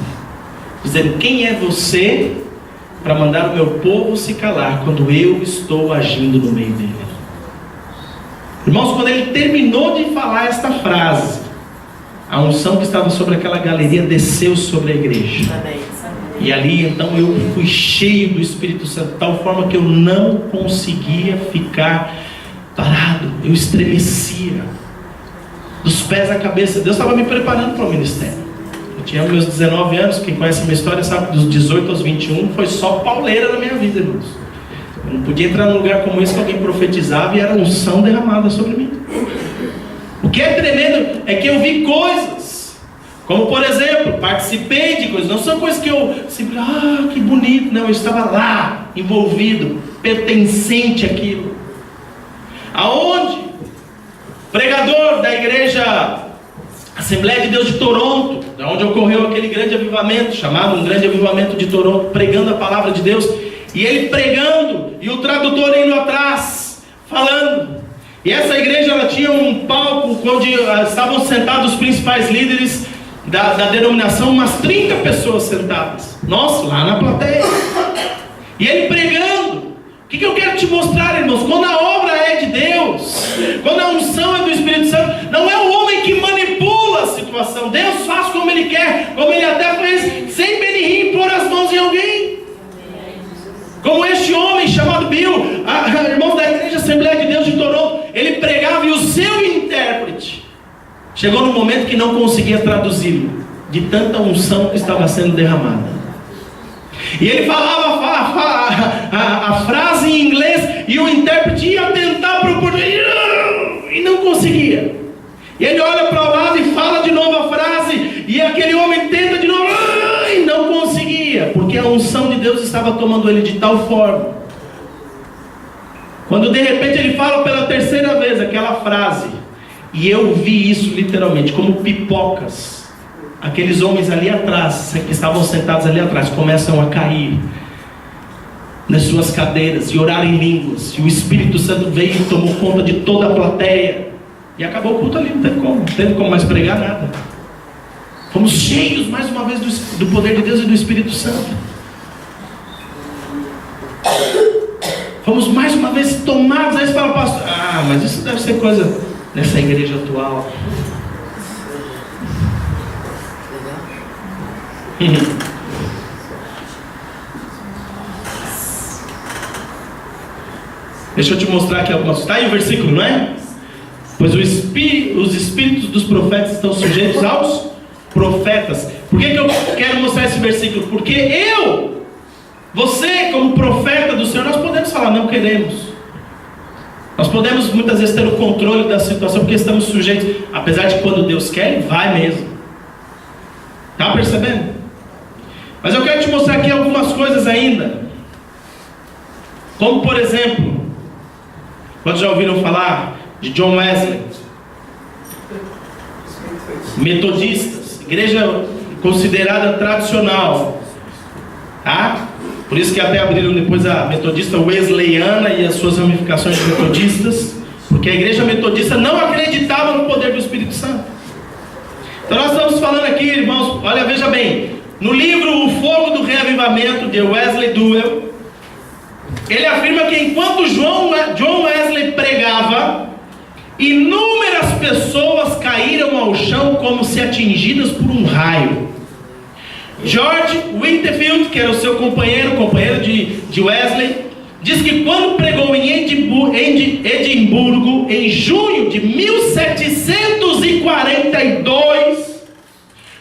dizendo, quem é você para mandar o meu povo se calar, quando eu estou agindo no meio dele? Irmãos, quando ele terminou de falar esta frase, a unção que estava sobre aquela galeria desceu sobre a igreja. E ali então eu fui cheio do Espírito Santo, de tal forma que eu não conseguia ficar parado, eu estremecia, dos pés à cabeça. Deus estava me preparando para o ministério. Eu tinha meus 19 anos, quem conhece a minha história sabe, dos 18 aos 21 foi só pauleira na minha vida, irmãos. Eu não podia entrar num lugar como esse que alguém profetizava e era unção derramada sobre mim. O que é tremendo é que eu vi coisas, como por exemplo, participei de coisas, não são coisas que eu sempre, que bonito, não, eu estava lá, envolvido, pertencente àquilo. Aonde? Pregador da igreja Assembleia de Deus de Toronto, da onde ocorreu aquele grande avivamento, chamado um grande avivamento de Toronto, pregando a palavra de Deus, e ele pregando, e o tradutor indo atrás, falando. E essa igreja, ela tinha um palco onde estavam sentados os principais líderes da denominação, umas 30 pessoas sentadas, nossa, lá na plateia, e ele pregando. O que eu quero te mostrar, irmãos? Quando a obra é de Deus, quando a unção é do Espírito Santo, não é o homem que manipula a situação. Deus faz como Ele quer, como Ele até fez, sem Benihim pôr as mãos em alguém. Como este homem chamado Bill, irmão da igreja Assembleia de Deus de Toronto, ele pregava e o seu intérprete chegou no momento que não conseguia traduzir, de tanta unção que estava sendo derramada. E ele falava a frase em inglês, e o intérprete ia tentar propor, e não conseguia. E ele olha para o lado e fala de novo a frase, e aquele homem tenta de novo, e não conseguia, porque a unção de Deus estava tomando ele de tal forma. Quando de repente ele fala pela terceira vez aquela frase, e eu vi isso literalmente, como pipocas. Aqueles homens ali atrás, que estavam sentados ali atrás, começam a cair nas suas cadeiras e orar em línguas. E o Espírito Santo veio e tomou conta de toda a plateia. E acabou o culto ali, não teve como mais pregar nada. Fomos cheios mais uma vez do poder de Deus e do Espírito Santo. Fomos mais uma vez tomados. Aí você fala, pastor, mas isso deve ser coisa dessa igreja atual. Deixa eu te mostrar aqui algumas. Está aí o versículo, não é? Pois os espíritos dos profetas estão sujeitos aos profetas. Por que eu quero mostrar esse versículo? Porque você como profeta do Senhor, nós podemos falar, não queremos. Nós podemos muitas vezes ter o controle da situação, porque estamos sujeitos. Apesar de quando Deus quer, Ele vai mesmo. Está percebendo? Mas eu quero te mostrar aqui algumas coisas ainda. Como por exemplo, quando já ouviram falar de John Wesley? Metodistas, igreja considerada tradicional, tá? Por isso que até abriram depois a metodista wesleyana e as suas ramificações metodistas, porque a igreja metodista não acreditava no poder do Espírito Santo. Então nós estamos falando aqui, irmãos, olha, veja bem, no livro O Fogo do Reavivamento, de Wesley Duell, ele afirma que enquanto John Wesley pregava, inúmeras pessoas caíram ao chão como se atingidas por um raio. George Whitefield, que era o seu companheiro de Wesley, diz que quando pregou em Edimburgo, em junho de 1742,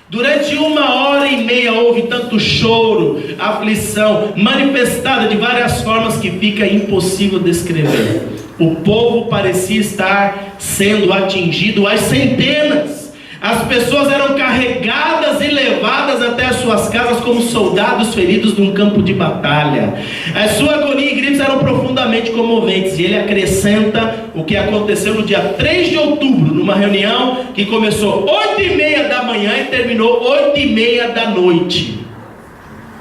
durante 1h30 houve tanto choro, aflição, manifestada de várias formas que fica impossível descrever. O povo parecia estar sendo atingido às centenas. As pessoas eram carregadas e levadas até as suas casas como soldados feridos num campo de batalha. A sua agonia e gritos eram profundamente comoventes. E ele acrescenta o que aconteceu no dia 3 de outubro, numa reunião que começou 8h30 da manhã e terminou 8h30 da noite.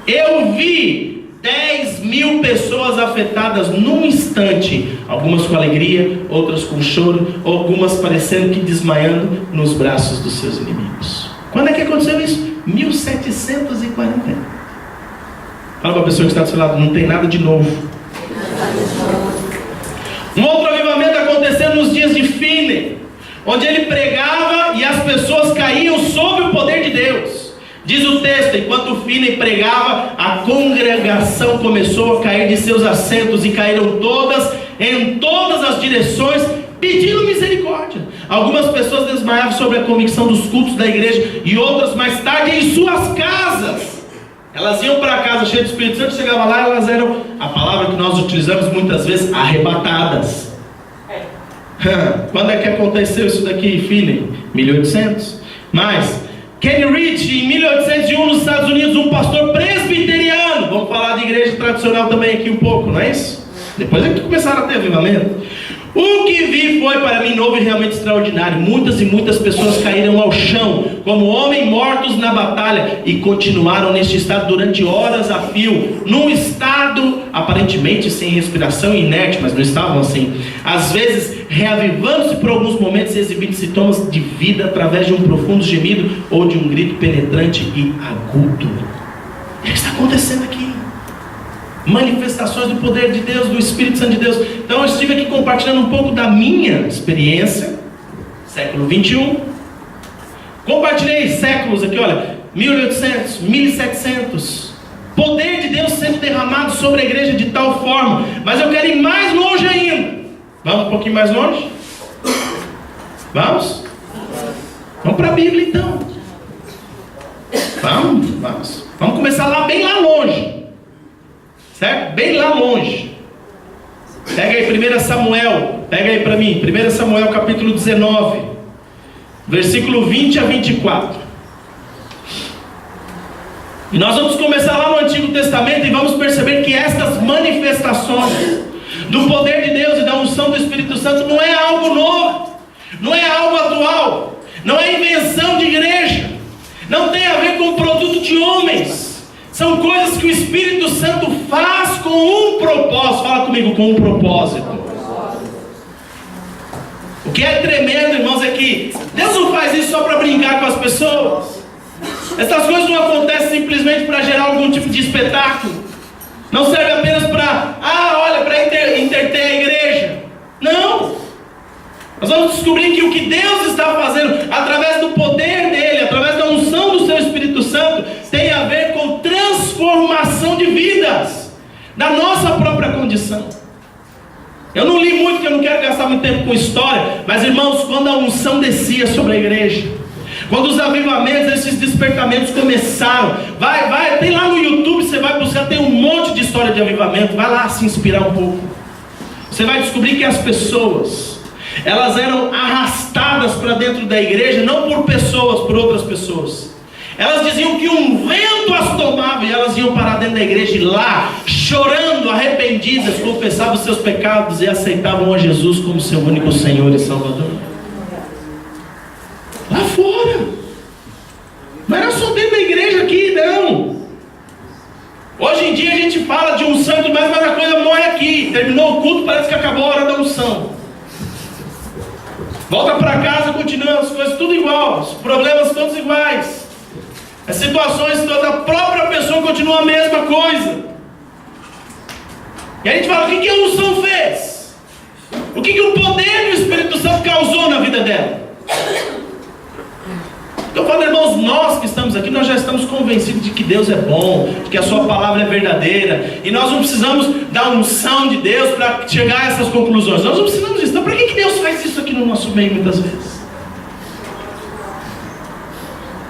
Eu vi 10.000 pessoas afetadas num instante, algumas com alegria, outras com choro, algumas parecendo que desmaiando nos braços dos seus inimigos. Quando é que aconteceu isso? 1740. Fala para a pessoa que está do seu lado, não tem nada de novo. Um outro avivamento aconteceu nos dias de Finney, onde ele pregava e as pessoas caíam sob o poder de Deus. Diz o texto, enquanto Finney pregava, a congregação começou a cair de seus assentos e caíram todas, em todas as direções, pedindo misericórdia. Algumas pessoas desmaiavam sobre a convicção dos cultos da igreja, e outras mais tarde em suas casas. Elas iam para casa cheias do Espírito Santo, chegavam lá, elas eram, a palavra que nós utilizamos muitas vezes, arrebatadas. Quando é que aconteceu isso daqui em Finney? 1800? Mas Kenny Reed, em 1801, nos Estados Unidos, um pastor presbiteriano. Vamos falar de igreja tradicional também aqui um pouco, não é isso? Depois é que começaram a ter avivamento. O que vi foi para mim novo e realmente extraordinário. Muitas e muitas pessoas caíram ao chão, como homens mortos na batalha, e continuaram neste estado durante horas a fio, num estado aparentemente sem respiração e inerte, mas não estavam assim. Às vezes reavivando-se por alguns momentos e exibindo sintomas de vida através de um profundo gemido ou de um grito penetrante e agudo. O que está acontecendo aqui? Manifestações do poder de Deus, do Espírito Santo de Deus. Então eu estive aqui compartilhando um pouco da minha experiência, século 21. Compartilhei séculos aqui, olha, 1800, 1700. Poder de Deus sendo derramado sobre a igreja de tal forma. Mas eu quero ir mais longe ainda. Vamos um pouquinho mais longe? Vamos? Vamos para a Bíblia então. Vamos começar lá, bem lá longe. Certo? Bem lá longe. Pega aí 1 Samuel. Pega aí para mim. 1 Samuel capítulo 19. Versículo 20 a 24. E nós vamos começar lá no Antigo Testamento e vamos perceber que estas manifestações do poder de Deus e da unção do Espírito Santo não é algo novo, não é algo atual, não é invenção de igreja, não tem a ver com produto de homens. São coisas que o Espírito Santo faz com um propósito. Fala comigo, com um propósito. O que é tremendo, irmãos, é que Deus não faz isso só para brincar com as pessoas. Essas coisas não acontecem simplesmente para gerar algum tipo de espetáculo. Não serve apenas para, interter a igreja. Não. Nós vamos descobrir que o que Deus está fazendo, através do poder dele, através da unção do seu Espírito Santo, tem a ver com transformação de vidas, da nossa própria condição. Eu não li muito, porque eu não quero gastar muito tempo com história, mas irmãos, quando a unção descia sobre a igreja, quando os avivamentos, esses despertamentos começaram, tem lá no YouTube, você vai buscar, tem um monte de história de avivamento, vai lá se inspirar um pouco. Você vai descobrir que as pessoas, elas eram arrastadas para dentro da igreja, não por pessoas, por outras pessoas. Elas diziam que um vento as tomava e elas iam parar dentro da igreja e lá, chorando, arrependidas, confessavam os seus pecados e aceitavam a Jesus como seu único Senhor e Salvador. Lá fora. Não era só dentro da igreja aqui, não. Hoje em dia a gente fala de unção e tudo mais, mas a coisa morre aqui. Terminou o culto, parece que acabou a hora da unção. Volta para casa, continua as coisas tudo igual, os problemas todos iguais, as situações todas, a própria pessoa continua a mesma coisa. E a gente fala, o que a unção fez? O que o poder do Espírito Santo causou na vida dela? Então, falo, irmãos, nós que estamos aqui, nós já estamos convencidos de que Deus é bom, de que a sua palavra é verdadeira, e nós não precisamos da unção de Deus para chegar a essas conclusões. Nós não precisamos disso. Então, para que Deus faz isso aqui no nosso meio muitas vezes?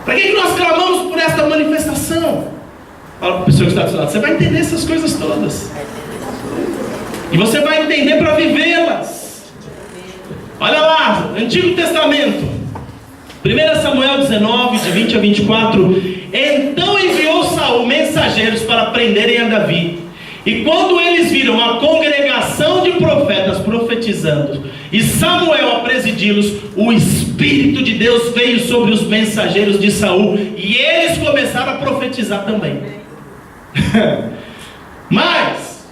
Para que nós clamamos por esta manifestação? Fala para a pessoa que está do seu lado, você vai entender essas coisas todas, e você vai entender para vivê-las. Olha lá, Antigo Testamento, 1 Samuel 19, de 20 a 24. Então enviou Saul mensageiros para prenderem a Davi. E quando eles viram a congregação de profetas profetizando e Samuel a presidi-los, o Espírito de Deus veio sobre os mensageiros de Saul e eles começaram a profetizar também. Mas,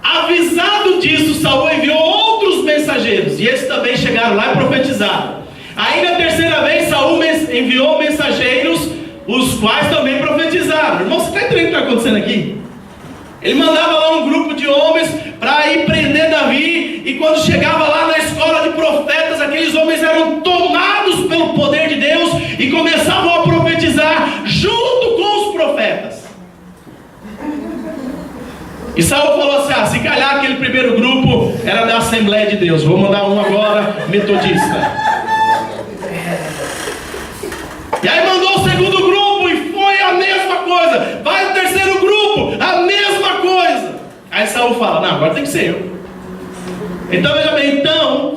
avisado disso, Saul enviou outros mensageiros e eles também chegaram lá e profetizaram. Aí na terceira vez Saul enviou mensageiros, os quais também profetizaram. Irmão, você está entendendo o que está acontecendo aqui? Ele mandava lá um grupo de homens para ir prender Davi, e quando chegava lá na escola de profetas, aqueles homens eram tomados pelo poder de Deus e começavam a profetizar junto com os profetas. E Saul falou assim, se calhar aquele primeiro grupo era da Assembleia de Deus, vou mandar um agora metodista. E aí mandou o segundo grupo e foi a mesma coisa. Vai o terceiro grupo, a mesma coisa. Aí Saul fala, não, agora tem que ser eu. Então veja bem,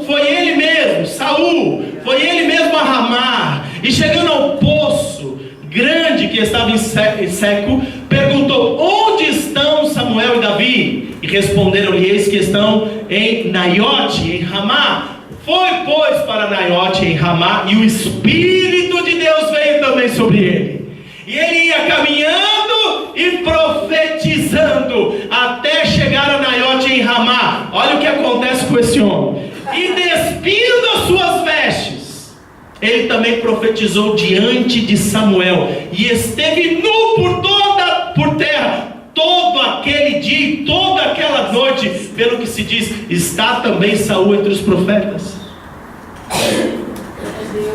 foi ele mesmo, Saul, foi ele mesmo a Ramá. E chegando ao poço grande que estava em seco, perguntou, onde estão Samuel e Davi? E responderam-lhe, eis que estão em Naiote, em Ramá. Foi, pois, para Naiote em Ramá, e o Espírito de Deus veio também sobre ele. E ele ia caminhando e profetizando, até chegar a Naiote em Ramá. Olha o que acontece com esse homem. E despindo as suas vestes, ele também profetizou diante de Samuel. E esteve nu por terra, todo aquele dia e toda aquela noite. Pelo que se diz, está também Saul entre os profetas.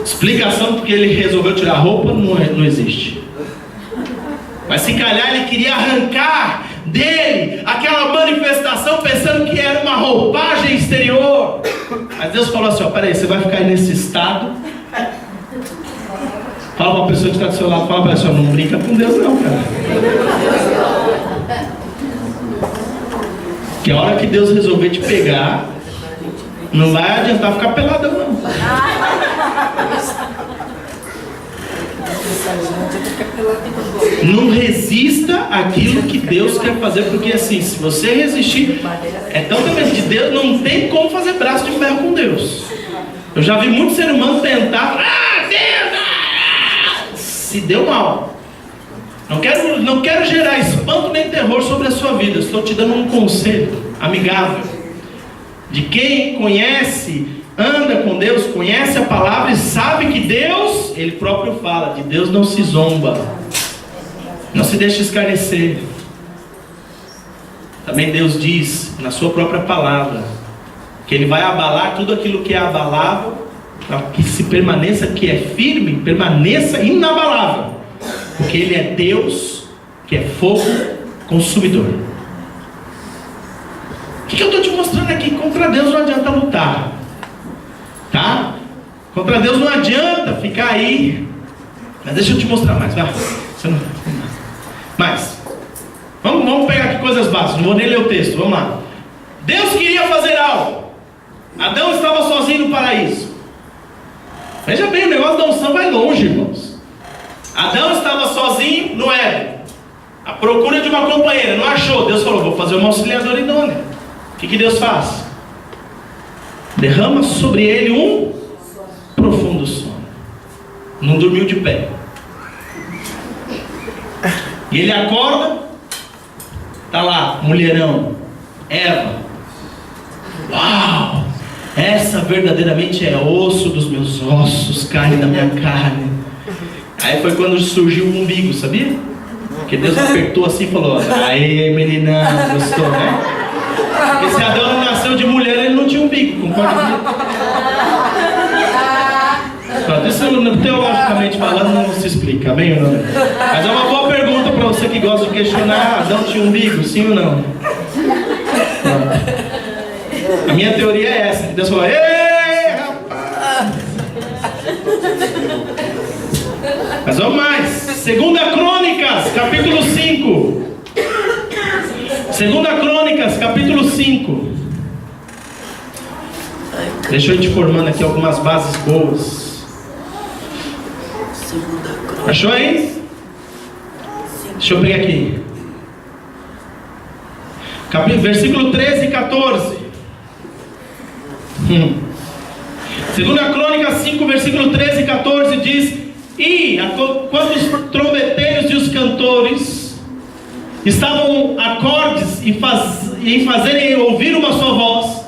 Explicação porque ele resolveu tirar a roupa não existe. Mas se calhar ele queria arrancar dele aquela manifestação, pensando que era uma roupagem exterior. Mas Deus falou assim, peraí, você vai ficar nesse estado Fala para a pessoa que está do seu lado, fala para ela, não brinca com Deus não, cara. Que a hora que Deus resolver te pegar, não vai adiantar ficar peladão não. Não resista àquilo que Deus quer fazer, porque assim, se você resistir, é tão tremendo de Deus, não tem como fazer braço de ferro com Deus. Eu já vi muito ser humano tentar, Deus, se deu mal. Não quero gerar espanto nem terror sobre a sua vida. Eu estou te dando um conselho amigável de quem conhece, anda com Deus, conhece a palavra e sabe que Deus, Ele próprio fala, de Deus não se zomba, não se deixa escarnecer. Também Deus diz na sua própria palavra que Ele vai abalar tudo aquilo que é abalável, para que se permaneça, que é firme, permaneça inabalável, porque Ele é Deus que é fogo consumidor. O que eu estou te mostrando aqui? Contra Deus não adianta lutar, tá? Contra Deus não adianta ficar aí. Mas deixa eu te mostrar mais, vai. Você não... Mais. Vamos pegar aqui coisas básicas. Não vou nem ler o texto, vamos lá. Deus queria fazer algo. Adão estava sozinho no paraíso. Veja bem, o negócio da unção vai longe, irmãos. Adão estava sozinho no Éden, à procura de uma companheira, não achou. Deus falou, vou fazer uma auxiliadora idônea. O que Deus faz? Derrama sobre ele um profundo sono. Não dormiu de pé. E ele acorda, está lá, mulherão, Eva. Uau! Essa verdadeiramente é osso dos meus ossos, carne da minha carne. Aí foi quando surgiu o umbigo, sabia? Porque Deus apertou assim e falou, aê menina, gostou, né? Porque se Adão não nasceu de mulher, ele não tinha umbigo, concorda comigo? Isso teologicamente falando não se explica, amém ou não? Mas é uma boa pergunta para você que gosta de questionar, Adão tinha umbigo, sim ou não? A minha teoria é essa, que Deus falou, ei rapaz! Mas vamos mais. 2 Crônicas, capítulo 5. 2 Crônicas, capítulo 5. Deixa eu te formando aqui algumas bases boas. Achou aí? Deixa eu pegar aqui. Versículo 13 e 14. 2 Crônicas 5, versículo 13 e 14 diz: E quando os trombeteiros e os cantores estavam acordes em fazerem ouvir uma só voz,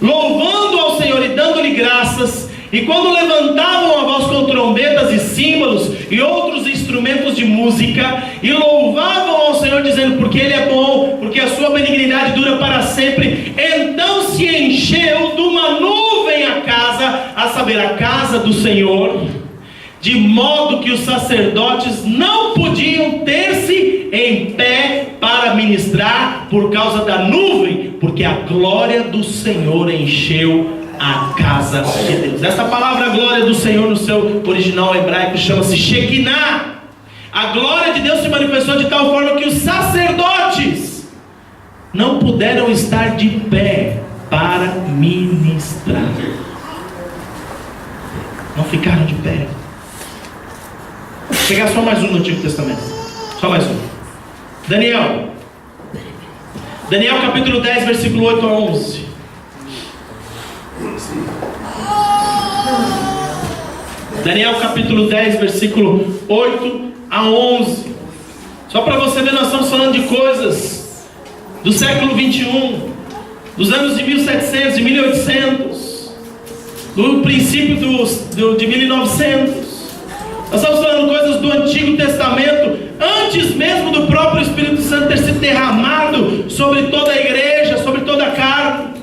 louvando ao Senhor e dando-lhe graças, e quando levantavam a voz com trombetas e símbolos e outros instrumentos de música, e louvavam ao Senhor dizendo, porque Ele é bom, porque a sua benignidade dura para sempre, então se encheu de uma nuvem a casa, a saber, a casa do Senhor, de modo que os sacerdotes não podiam ter-se em pé para ministrar por causa da nuvem, porque a glória do Senhor encheu a casa de Deus. Essa palavra glória do Senhor no seu original hebraico chama-se Shekinah. A glória de Deus se manifestou de tal forma que os sacerdotes não puderam estar de pé para ministrar. Não ficaram de pé. Vou pegar só mais um no Antigo Testamento. Só mais um. Daniel capítulo 10, versículo 8 a 11. Daniel capítulo 10, versículo 8 a 11. Só para você ver, nós estamos falando de coisas do século 21, dos anos de 1700 e 1800, do princípio de 1900. Nós estamos falando coisas do Antigo Testamento, antes mesmo do próprio Espírito Santo ter se derramado sobre toda a igreja, sobre toda a carne.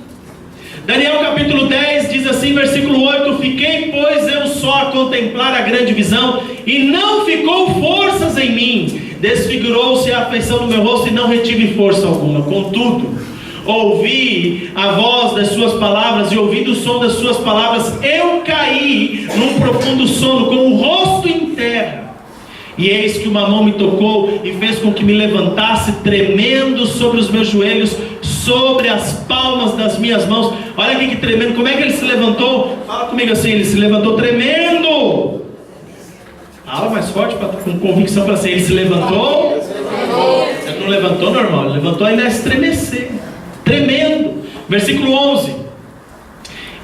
Daniel capítulo 10 diz assim, versículo 8: Fiquei, pois, eu só a contemplar a grande visão, e não ficou forças em mim. Desfigurou-se a afeição do meu rosto, e não retive força alguma. Contudo, ouvi a voz das suas palavras, e ouvindo o som das suas palavras, eu caí num profundo sono, com o rosto em terra. E eis que uma mão me tocou e fez com que me levantasse, tremendo sobre os meus joelhos, sobre as palmas das minhas mãos. Olha aqui que tremendo. Como é que ele se levantou? Fala comigo assim: ele se levantou tremendo. Fala mais forte, com convicção, para assim: ele se levantou. Ele não levantou normal, ele levantou ainda a estremecer, tremendo. Versículo 11: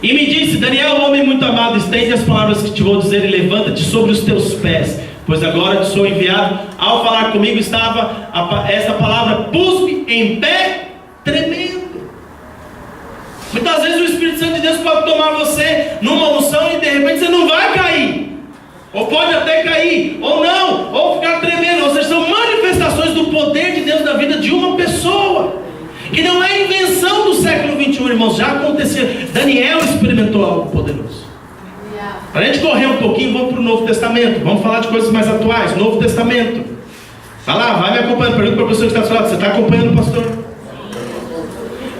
e me disse: Daniel, homem muito amado, estende as palavras que te vou dizer e levanta-te sobre os teus pés, pois agora te sou enviado. Ao falar comigo estava esta palavra: pus-me em pé, tremendo. Muitas vezes o Espírito Santo de Deus pode tomar você numa unção e de repente você não vai cair, ou pode até cair, ou não, ou ficar tremendo. Ou seja, são manifestações do poder de Deus na vida de uma pessoa, que não é invenção do século 21, irmãos, já acontecia. Daniel experimentou algo poderoso. Para a gente correr um pouquinho, vamos para o Novo Testamento. Vamos falar de coisas mais atuais. Novo Testamento. Vai lá, vai me acompanhando. Pergunta para o professor que está do seu lado: você está acompanhando o pastor?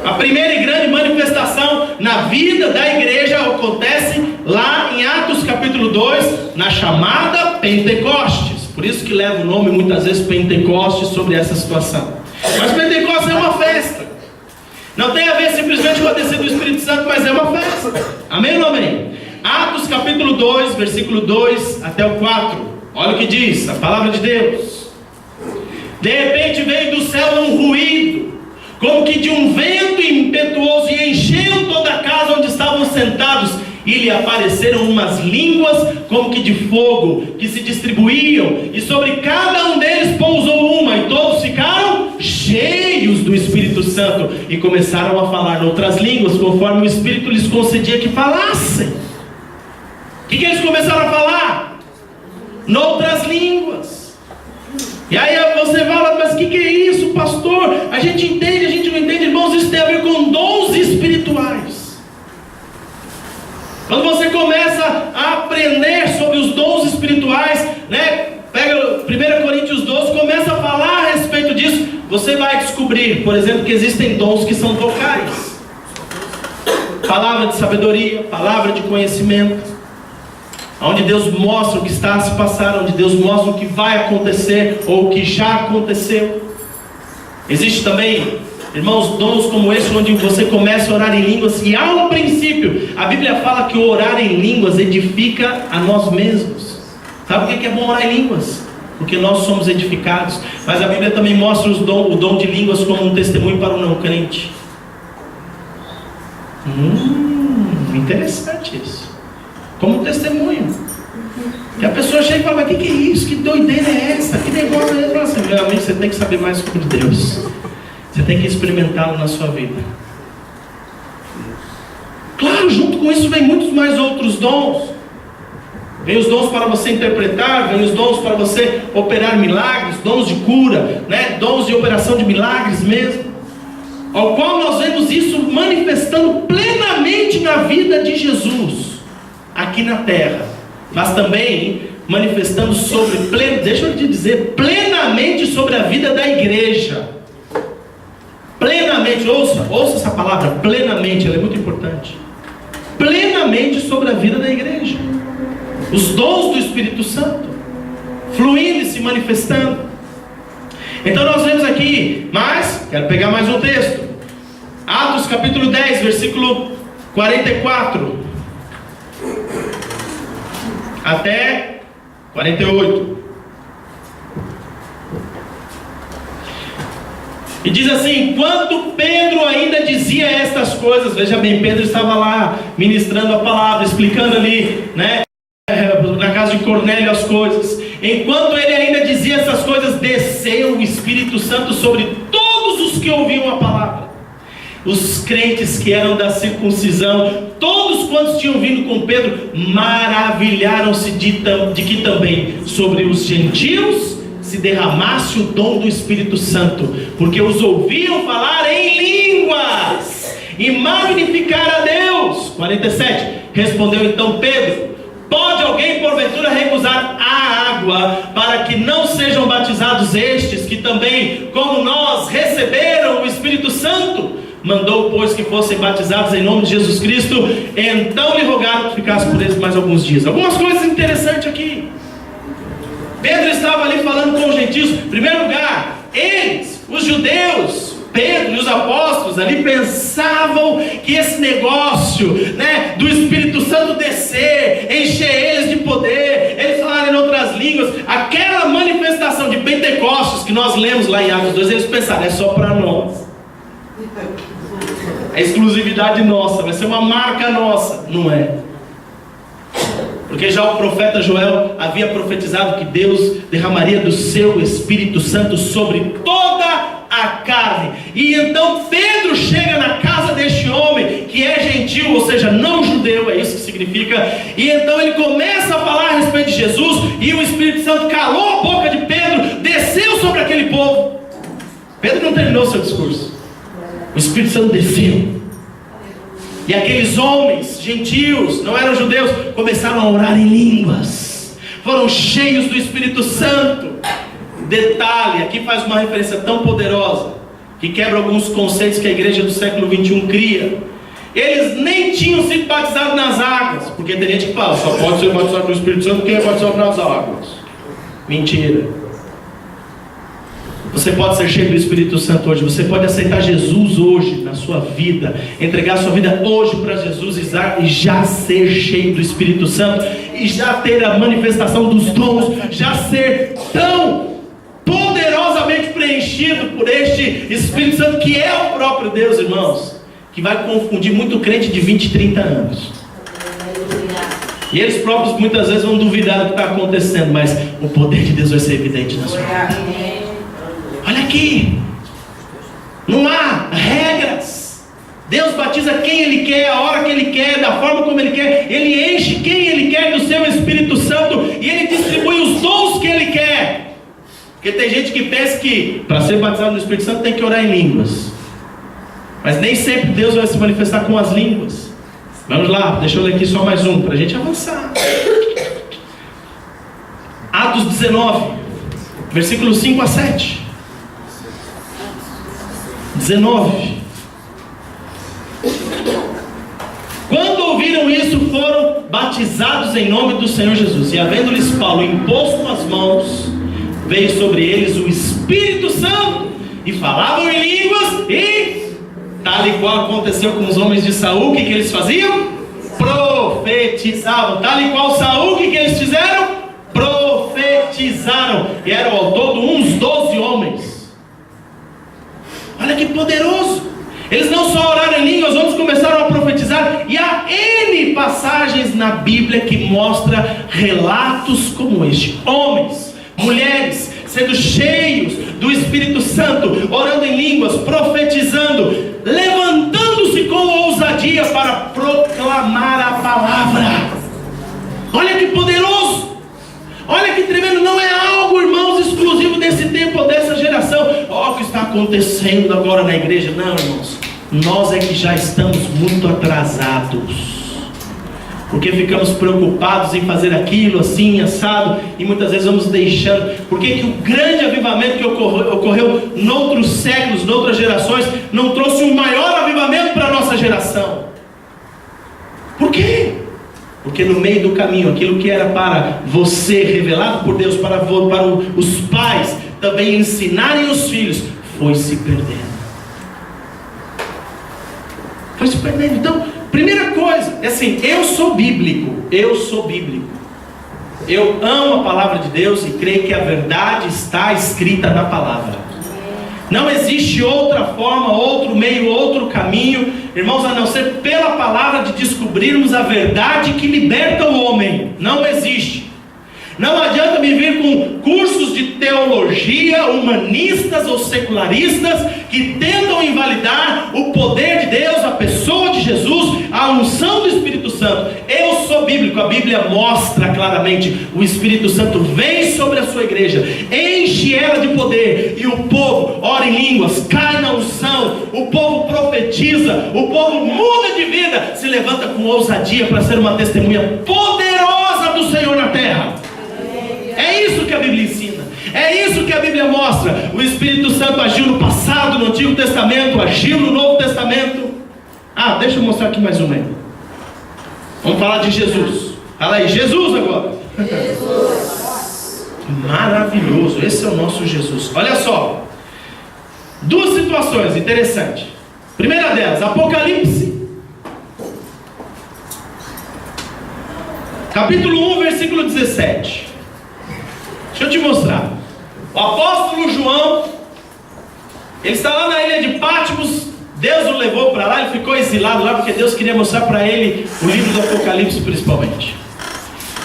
A primeira e grande manifestação na vida da igreja acontece lá em Atos capítulo 2, na chamada Pentecostes. Por isso que leva o nome muitas vezes Pentecostes sobre essa situação. Mas Pentecostes é uma festa. Não tem a ver simplesmente com a descida do Espírito Santo, mas é uma festa. Amém ou não amém? Atos capítulo 2, versículo 2 até o 4. Olha o que diz a palavra de Deus. De repente veio do céu um ruído, como que de um vento impetuoso, e encheu toda a casa onde estavam sentados, e lhe apareceram umas línguas como que de fogo, que se distribuíam, e sobre cada um deles pousou uma, e todos ficaram cheios do Espírito Santo, e começaram a falar outras línguas, conforme o Espírito lhes concedia que falassem. O que eles começaram a falar? Noutras línguas. E aí você fala: mas o que é isso, pastor? A gente entende, a gente não entende. Irmãos, isso tem a ver com dons espirituais. Quando você começa a aprender sobre os dons espirituais, né? Pega 1 Coríntios 12, começa a falar a respeito disso. Você vai descobrir, por exemplo, que existem dons que são vocais. Palavra de sabedoria, palavra de conhecimento, onde Deus mostra o que está a se passar, onde Deus mostra o que vai acontecer, ou o que já aconteceu. Existe também, irmãos, dons como esse, onde você começa a orar em línguas, e ao princípio, a Bíblia fala que o orar em línguas edifica a nós mesmos. Sabe por que é bom orar em línguas? Porque nós somos edificados. Mas a Bíblia também mostra o dom de línguas como um testemunho para o não crente. Interessante isso. Como um testemunho. E a pessoa chega e fala: mas o que é isso? Que doideira é essa? Que negócio é esse? Nossa, realmente você tem que saber mais sobre Deus. Você tem que experimentá-lo na sua vida. Claro, junto com isso vem muitos mais outros dons. Vem os dons para você interpretar, vem os dons para você operar milagres, dons de cura, né? Dons de operação de milagres mesmo, ao qual nós vemos isso manifestando plenamente na vida de Jesus aqui na terra, mas também manifestando deixa eu te dizer, plenamente sobre a vida da igreja. Plenamente, ouça essa palavra, plenamente, ela é muito importante. Plenamente sobre a vida da igreja. Os dons do Espírito Santo fluindo e se manifestando. Então nós vemos aqui, mas quero pegar mais um texto. Atos capítulo 10, versículo 44 até 48. E diz assim: enquanto Pedro ainda dizia estas coisas, veja bem, Pedro estava lá ministrando a palavra, explicando ali, né, na casa de Cornélio as coisas. Enquanto ele ainda dizia essas coisas, desceu o Espírito Santo sobre todos os que ouviam a palavra. Os crentes que eram da circuncisão, todos quantos tinham vindo com Pedro, maravilharam-se de que também sobre os gentios se derramasse o dom do Espírito Santo, porque os ouviam falar em línguas e magnificar a Deus. 47. Respondeu então Pedro: pode alguém porventura recusar a água para que não sejam batizados estes, que também, como nós, receberam o Espírito Santo? mandou, pois, que fossem batizados em nome de Jesus Cristo. Então lhe rogaram que ficasse por eles mais alguns dias. Algumas coisas interessantes aqui. Pedro estava ali falando com os gentios. Em primeiro lugar, eles, os judeus, Pedro e os apóstolos ali pensavam que esse negócio, né, do Espírito Santo descer, encher eles de poder, eles falarem em outras línguas, aquela manifestação de Pentecostes que nós lemos lá em Atos 2, eles pensaram, é só para nós, é exclusividade nossa, vai ser uma marca nossa. Não é, porque já o profeta Joel havia profetizado que Deus derramaria do seu Espírito Santo sobre toda a carne. E então Pedro chega na casa deste homem que é gentil, ou seja, não judeu, é isso que significa. E então ele começa a falar a respeito de Jesus, e o Espírito Santo calou a boca de Pedro, desceu sobre aquele povo. Pedro não terminou seu discurso, o Espírito Santo desceu, e aqueles homens gentios, não eram judeus, começaram a orar em línguas, foram cheios do Espírito Santo. Detalhe, aqui faz uma referência tão poderosa, que quebra alguns conceitos que a igreja do século 21 cria. Eles nem tinham sido batizados nas águas, porque tem gente que fala, só pode ser batizado no Espírito Santo quem é batizado nas águas. Mentira. Você pode ser cheio do Espírito Santo hoje. Você pode aceitar Jesus hoje na sua vida, entregar sua vida hoje para Jesus e já ser cheio do Espírito Santo, e já ter a manifestação dos dons, já ser tão poderosamente preenchido por este Espírito Santo, que é o próprio Deus, irmãos, que vai confundir muito crente de 20, 30 anos. E eles próprios muitas vezes vão duvidar do que está acontecendo, mas o poder de Deus vai ser evidente na sua vida. Olha aqui, não há regras. Deus batiza quem Ele quer, a hora que Ele quer, da forma como Ele quer. Ele enche quem Ele quer do seu Espírito Santo, e Ele distribui os dons que Ele quer. Porque tem gente que pensa que para ser batizado no Espírito Santo tem que orar em línguas, mas nem sempre Deus vai se manifestar com as línguas. Vamos lá, deixa eu ler aqui só mais um para a gente avançar. Atos 19, versículos 5 a 7. 19. Quando ouviram isso, foram batizados em nome do Senhor Jesus. E havendo-lhes Paulo imposto as mãos, veio sobre eles o Espírito Santo, e falavam em línguas, e tal e qual aconteceu com os homens de Saul, o que eles faziam? Profetizavam. Tal e qual Saul, o que eles fizeram? Profetizaram. E eram ao todo uns 12 homens. Olha que poderoso. Eles não só oraram em línguas, outros começaram a profetizar. E há N passagens na Bíblia que mostram relatos como este. Homens, mulheres, sendo cheios do Espírito Santo, orando em línguas, profetizando, levantando-se com ousadia para proclamar a palavra. Olha que poderoso. Olha que tremendo. Não é algo, irmãos, exclusivo desse tempo ou dessa geração. Olha o que está acontecendo agora na igreja. Não, irmãos, nós é que já estamos muito atrasados, porque ficamos preocupados em fazer aquilo assim, assado, e muitas vezes vamos deixando. Por que o grande avivamento que ocorreu noutros séculos, noutras gerações, não trouxe um maior avivamento para a nossa geração? Por quê? Porque no meio do caminho, aquilo que era para você, revelado por Deus, para os pais também ensinarem os filhos, foi se perdendo. Foi se perdendo. Então, primeira coisa, é assim, eu sou bíblico. Eu amo a palavra de Deus e creio que a verdade está escrita na palavra. Não existe outra forma, outro meio, outro caminho, irmãos, a não ser pela palavra, de descobrirmos a verdade que liberta o homem. Não existe. Não adianta me vir com cursos de teologia, humanistas ou secularistas, que tentam invalidar o poder de Deus, a pessoa de Jesus, a unção do Espírito Santo. Eu sou bíblico, a Bíblia mostra claramente, o Espírito Santo vem sobre a sua igreja, enche ela de poder, e o povo ora em línguas, cai na unção, o povo profetiza, o povo muda de vida, se levanta com ousadia para ser uma testemunha poderosa do Senhor na terra. É isso que a Bíblia ensina. É isso que a Bíblia mostra. O Espírito Santo agiu no passado, no Antigo Testamento, agiu no Novo Testamento. Deixa eu mostrar aqui mais uma aí. Vamos falar de Jesus. Fala aí, Jesus agora. Jesus. Maravilhoso, esse é o nosso Jesus. Olha só, duas situações interessantes. Primeira delas, Apocalipse, capítulo 1, versículo 17. Deixa eu te mostrar. O apóstolo João, ele está lá na ilha de Patmos. Deus o levou para lá, ele ficou exilado lá porque Deus queria mostrar para ele o livro do Apocalipse principalmente.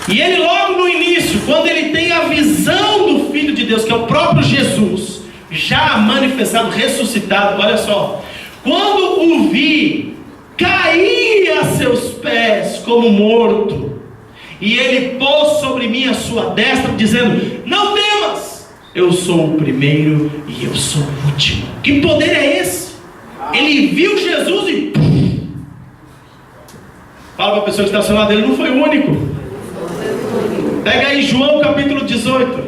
E ele logo no início, quando ele tem a visão do Filho de Deus, que é o próprio Jesus, já manifestado, ressuscitado, olha só. Quando o vi, caí a seus pés como morto. E ele pôs sobre mim a sua destra, dizendo: não temas, eu sou o primeiro e eu sou o último. Que poder é esse? Ele viu Jesus e... Fala para a pessoa que está ao seu lado, ele não foi o único. Pega aí João capítulo 18.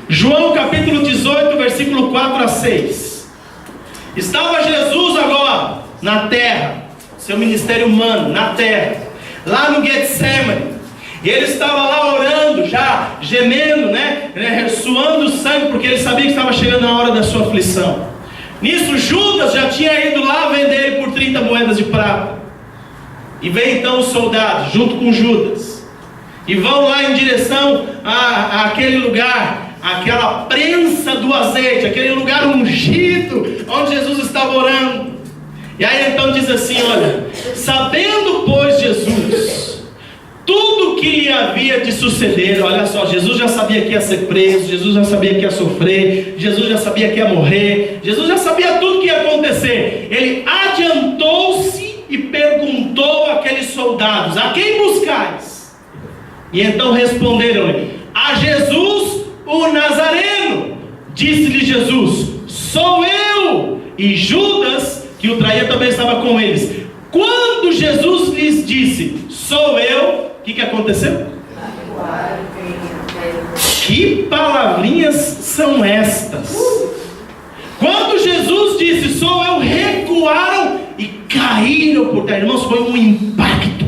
João capítulo 18, versículo 4 a 6. Estava Jesus agora na terra, seu ministério humano na terra, lá no Getsemane. E ele estava lá orando, já gemendo, suando sangue, porque ele sabia que estava chegando a hora da sua aflição. Nisso Judas já tinha ido lá vender ele por 30 moedas de prata. E vem então os soldados junto com Judas, e vão lá em direção àquele lugar, aquela prensa do azeite, aquele lugar ungido, onde Jesus estava orando. E aí então diz assim, olha: sabendo pois Jesus tudo que lhe havia de suceder, olha só, Jesus já sabia que ia ser preso, Jesus já sabia que ia sofrer, Jesus já sabia que ia morrer, Jesus já sabia tudo que ia acontecer. Ele adiantou-se e perguntou àqueles soldados: a quem buscais? E então responderam-lhe: a Jesus o Nazareno. Disse-lhe Jesus: sou eu. E Judas, que o traía, também estava com eles. Quando Jesus lhes disse: sou eu, o que aconteceu? Que palavrinhas são estas? Quando Jesus disse: sou eu, recuaram e caíram por terra. Irmãos, foi um impacto.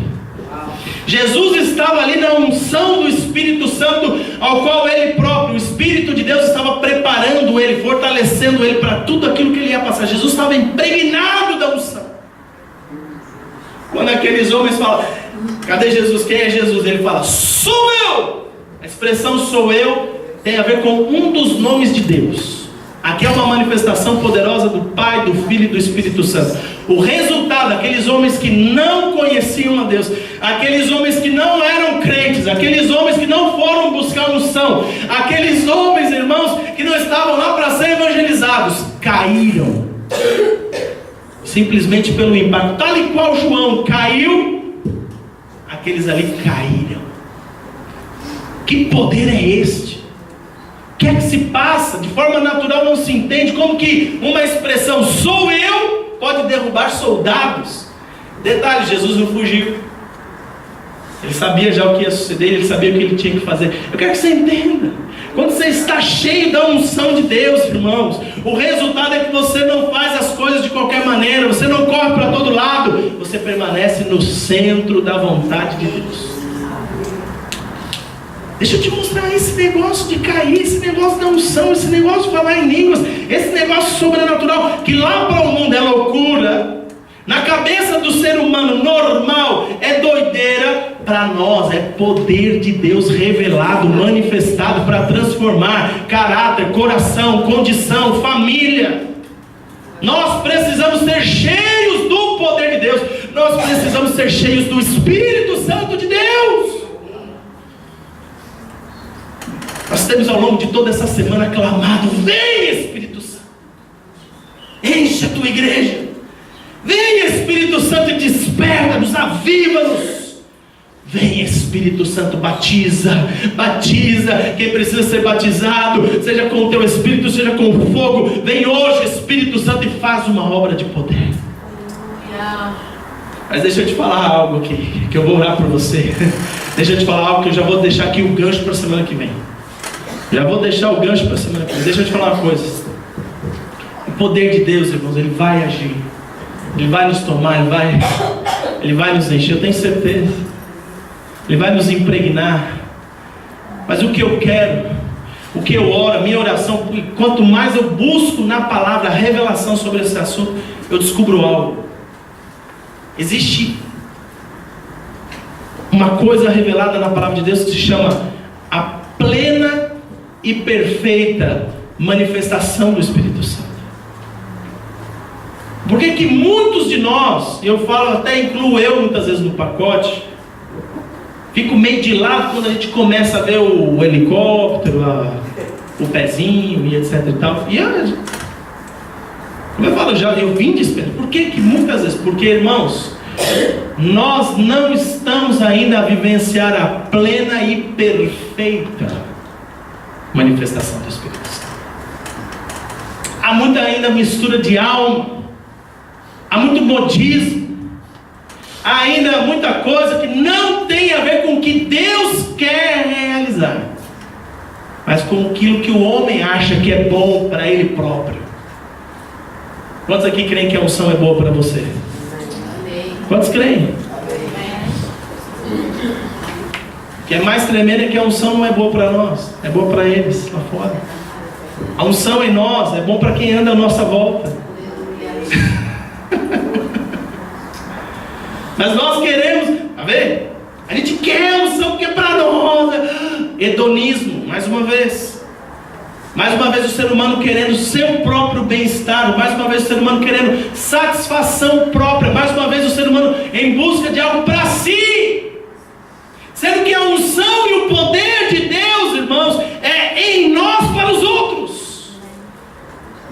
Jesus estava ali na unção do Espírito Santo, ao qual ele próprio, o Espírito de Deus, estava preparando ele, fortalecendo ele para tudo aquilo que ele ia passar. Jesus estava impregnado da unção. Quando aqueles homens falam: cadê Jesus? Quem é Jesus? Ele fala: sou eu. A expressão sou eu tem a ver com um dos nomes de Deus. Aqui é uma manifestação poderosa do Pai, do Filho e do Espírito Santo. O resultado, aqueles homens que não conheciam a Deus, aqueles homens que não eram crentes, aqueles homens que não foram buscar unção, aqueles homens, irmãos, que não estavam lá para ser evangelizados, caíram simplesmente pelo impacto. Tal e qual João caiu, aqueles ali caíram. Que poder é este? O que é que se passa? De forma natural não se entende como que uma expressão sou eu pode derrubar soldados. Detalhe: Jesus não fugiu. Ele sabia já o que ia suceder, ele sabia o que ele tinha que fazer. Eu quero que você entenda: quando você está cheio da unção de Deus, irmãos, o resultado é que você não faz as coisas de qualquer maneira, você não corre para todo lado, você permanece no centro da vontade de Deus. Deixa eu te mostrar esse negócio de cair, esse negócio da unção, esse negócio de falar em línguas, esse negócio sobrenatural, que lá para o mundo é loucura, na cabeça do ser humano normal é doideira, para nós é poder de Deus revelado, manifestado para transformar caráter, coração, condição, família. Nós precisamos ser cheios do poder de Deus, nós precisamos ser cheios do Espírito Santo de Deus. Nós temos ao longo de toda essa semana clamado: vem Espírito Santo, enche a tua igreja, vem Espírito Santo e desperta-nos, aviva-nos. Vem Espírito Santo, batiza, quem precisa ser batizado, seja com o teu Espírito, seja com o fogo. Vem hoje Espírito Santo e faz uma obra de poder. Mas deixa eu te falar algo aqui, que eu vou orar por você. Deixa eu te falar algo que eu já vou deixar aqui o gancho para a semana que vem. Já vou deixar o gancho para a semana que vem. Deixa eu te falar uma coisa. O poder de Deus, irmãos, Ele vai agir. Ele vai nos tomar, Ele vai nos encher, eu tenho certeza. Ele vai nos impregnar. Mas o que eu quero, o que eu oro, a minha oração, quanto mais eu busco na palavra a revelação sobre esse assunto, eu descubro algo. Existe uma coisa revelada na palavra de Deus que se chama a plena e perfeita manifestação do Espírito Santo. Por que muitos de nós, e eu falo, até incluo eu muitas vezes no pacote, fico meio de lado quando a gente começa a ver o helicóptero, o pezinho e etc e tal. E como eu falo, eu vim de esperar. Por que muitas vezes? Porque, irmãos, nós não estamos ainda a vivenciar a plena e perfeita manifestação do Espírito Santo. Há muita ainda mistura de alma, há muito modismo, há ainda muita coisa que não tem a ver com o que Deus quer realizar, mas com aquilo que o homem acha que é bom para ele próprio. Quantos aqui creem que a unção é boa para você? Quantos creem? O que é mais tremendo é que a unção não é boa para nós, é boa para eles lá fora. A unção em nós é bom para quem anda à nossa volta. Mas nós queremos, tá vendo? A gente quer a unção porque é para nós. Hedonismo, mais uma vez. Mais uma vez o ser humano querendo seu próprio bem-estar. Mais uma vez o ser humano querendo satisfação própria. Mais uma vez o ser humano em busca de algo para si. Sendo que a unção e o poder de Deus, irmãos, é em nós para os outros.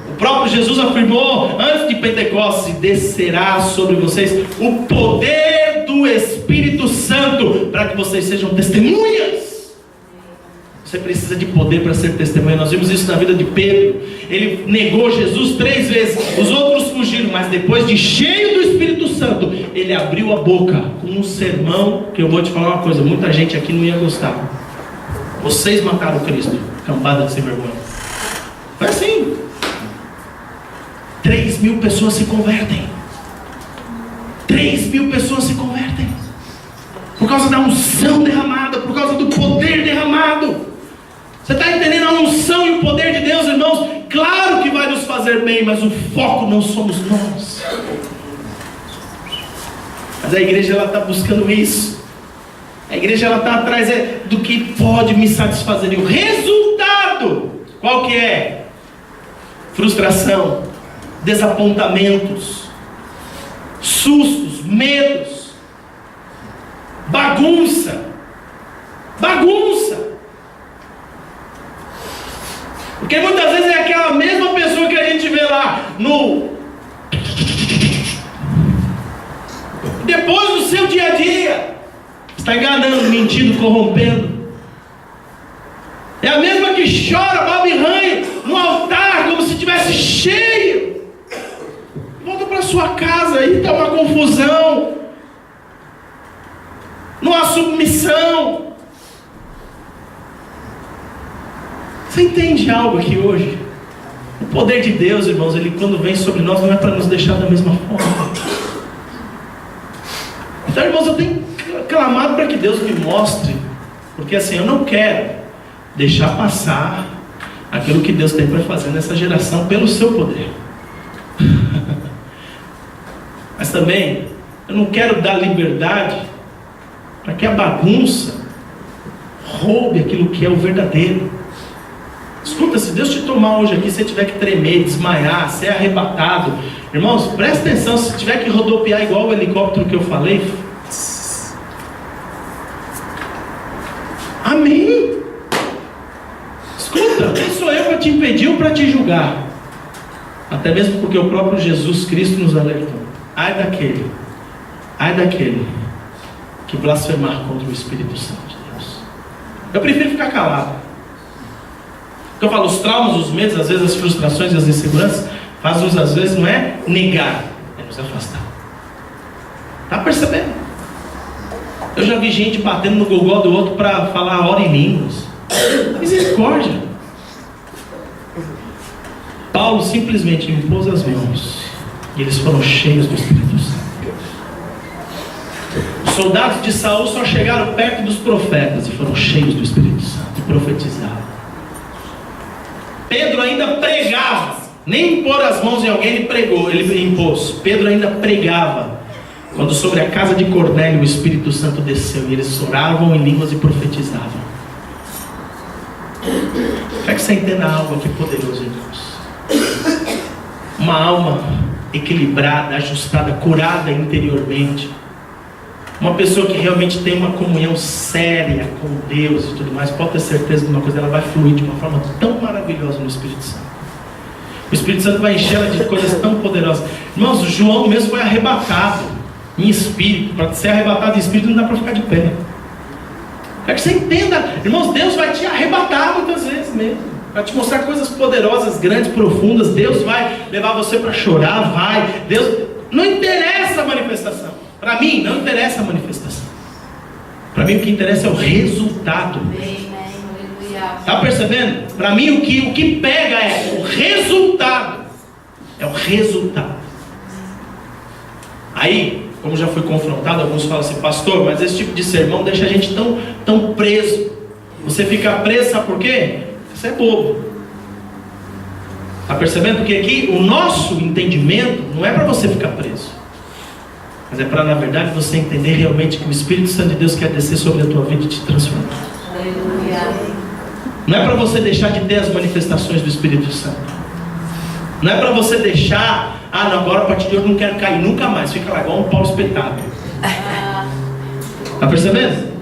O próprio Jesus afirmou antes de Pentecostes: descerá sobre vocês o poder do Espírito Santo para que vocês sejam testemunhas. Você precisa de poder para ser testemunha. Nós vimos isso na vida de Pedro. Ele negou Jesus 3 vezes. Os outros fugiram, mas depois de cheio do Espírito Santo, ele abriu a boca com um sermão que eu vou te falar uma coisa: muita gente aqui não ia gostar. Vocês mataram Cristo, cambada de sem vergonha. Foi assim. 3.000 pessoas se convertem. 3.000 pessoas se convertem por causa da unção derramada, por causa do poder derramado. Você está entendendo? A unção e o poder de Deus, irmãos, claro que vai nos fazer bem, mas o foco não somos nós. Mas a igreja, ela está buscando isso. A igreja, ela está atrás do que pode me satisfazer. E o resultado, qual que é? Frustração, desapontamentos, sustos, medos, bagunça. Porque muitas vezes é aquela mesma pessoa que a gente vê lá depois do seu dia a dia, está enganando, mentindo, corrompendo. É a mesma que chora, baba e ranha no altar, como se estivesse cheio. Volta para sua casa, aí está uma confusão, numa submissão. Você entende algo aqui hoje? O poder de Deus, irmãos, ele quando vem sobre nós, não é para nos deixar da mesma forma. Então, irmãos, eu tenho clamado para que Deus me mostre, porque assim, eu não quero deixar passar aquilo que Deus tem para fazer nessa geração pelo seu poder. Mas também eu não quero dar liberdade para que a bagunça roube aquilo que é o verdadeiro. Escuta, se Deus te tomar hoje aqui, se você tiver que tremer, desmaiar, ser arrebatado, irmãos, presta atenção, se tiver que rodopiar igual o helicóptero que eu falei, amém. Escuta, quem sou eu para te impedir ou para te julgar? Até mesmo porque o próprio Jesus Cristo nos alertou: ai daquele que blasfemar contra o Espírito Santo de Deus. Eu prefiro ficar calado. Porque eu falo, os traumas, os medos, às vezes as frustrações e as inseguranças fazem-nos, às vezes, não é negar, é nos afastar. Está percebendo? Eu já vi gente batendo no gogó do outro para falar ora em línguas. Misericórdia. Paulo simplesmente impôs as mãos e eles foram cheios do Espírito Santo. Os soldados de Saul só chegaram perto dos profetas e foram cheios do Espírito Santo e profetizavam. Pedro ainda pregava, nem impor as mãos em alguém ele pregou, ele impôs. Pedro ainda pregava, quando sobre a casa de Cornélio o Espírito Santo desceu e eles oravam em línguas e profetizavam. Quer que você entenda algo aqui poderoso, irmãos? Uma alma equilibrada, ajustada, curada interiormente, uma pessoa que realmente tem uma comunhão séria com Deus e tudo mais, pode ter certeza de uma coisa, ela vai fluir de uma forma tão maravilhosa no Espírito Santo. O Espírito Santo vai encher ela de coisas tão poderosas. Irmãos, o João mesmo foi arrebatado em espírito. Para ser arrebatado em espírito não dá para ficar de pé. Quer que você entenda, irmãos, Deus vai te arrebatar muitas vezes mesmo, para te mostrar coisas poderosas, grandes, profundas. Deus vai levar você para chorar, vai. Deus, não interessa a manifestação. Para mim, não interessa a manifestação. Para mim, o que interessa é o resultado. Está percebendo? Para mim, o que pega é o resultado. É o resultado. Aí, como já fui confrontado, alguns falam assim: pastor, mas esse tipo de sermão deixa a gente tão preso. Você fica preso, sabe por quê? Você é bobo. Está percebendo? Porque aqui o nosso entendimento não é para você ficar preso, mas é para, na verdade, você entender realmente que o Espírito Santo de Deus quer descer sobre a tua vida e te transformar. Não é para você deixar de ter as manifestações do Espírito Santo. Não é para você deixar, não, agora a partir de hoje eu não quero cair nunca mais. Fica lá igual um pau espetado. Está percebendo?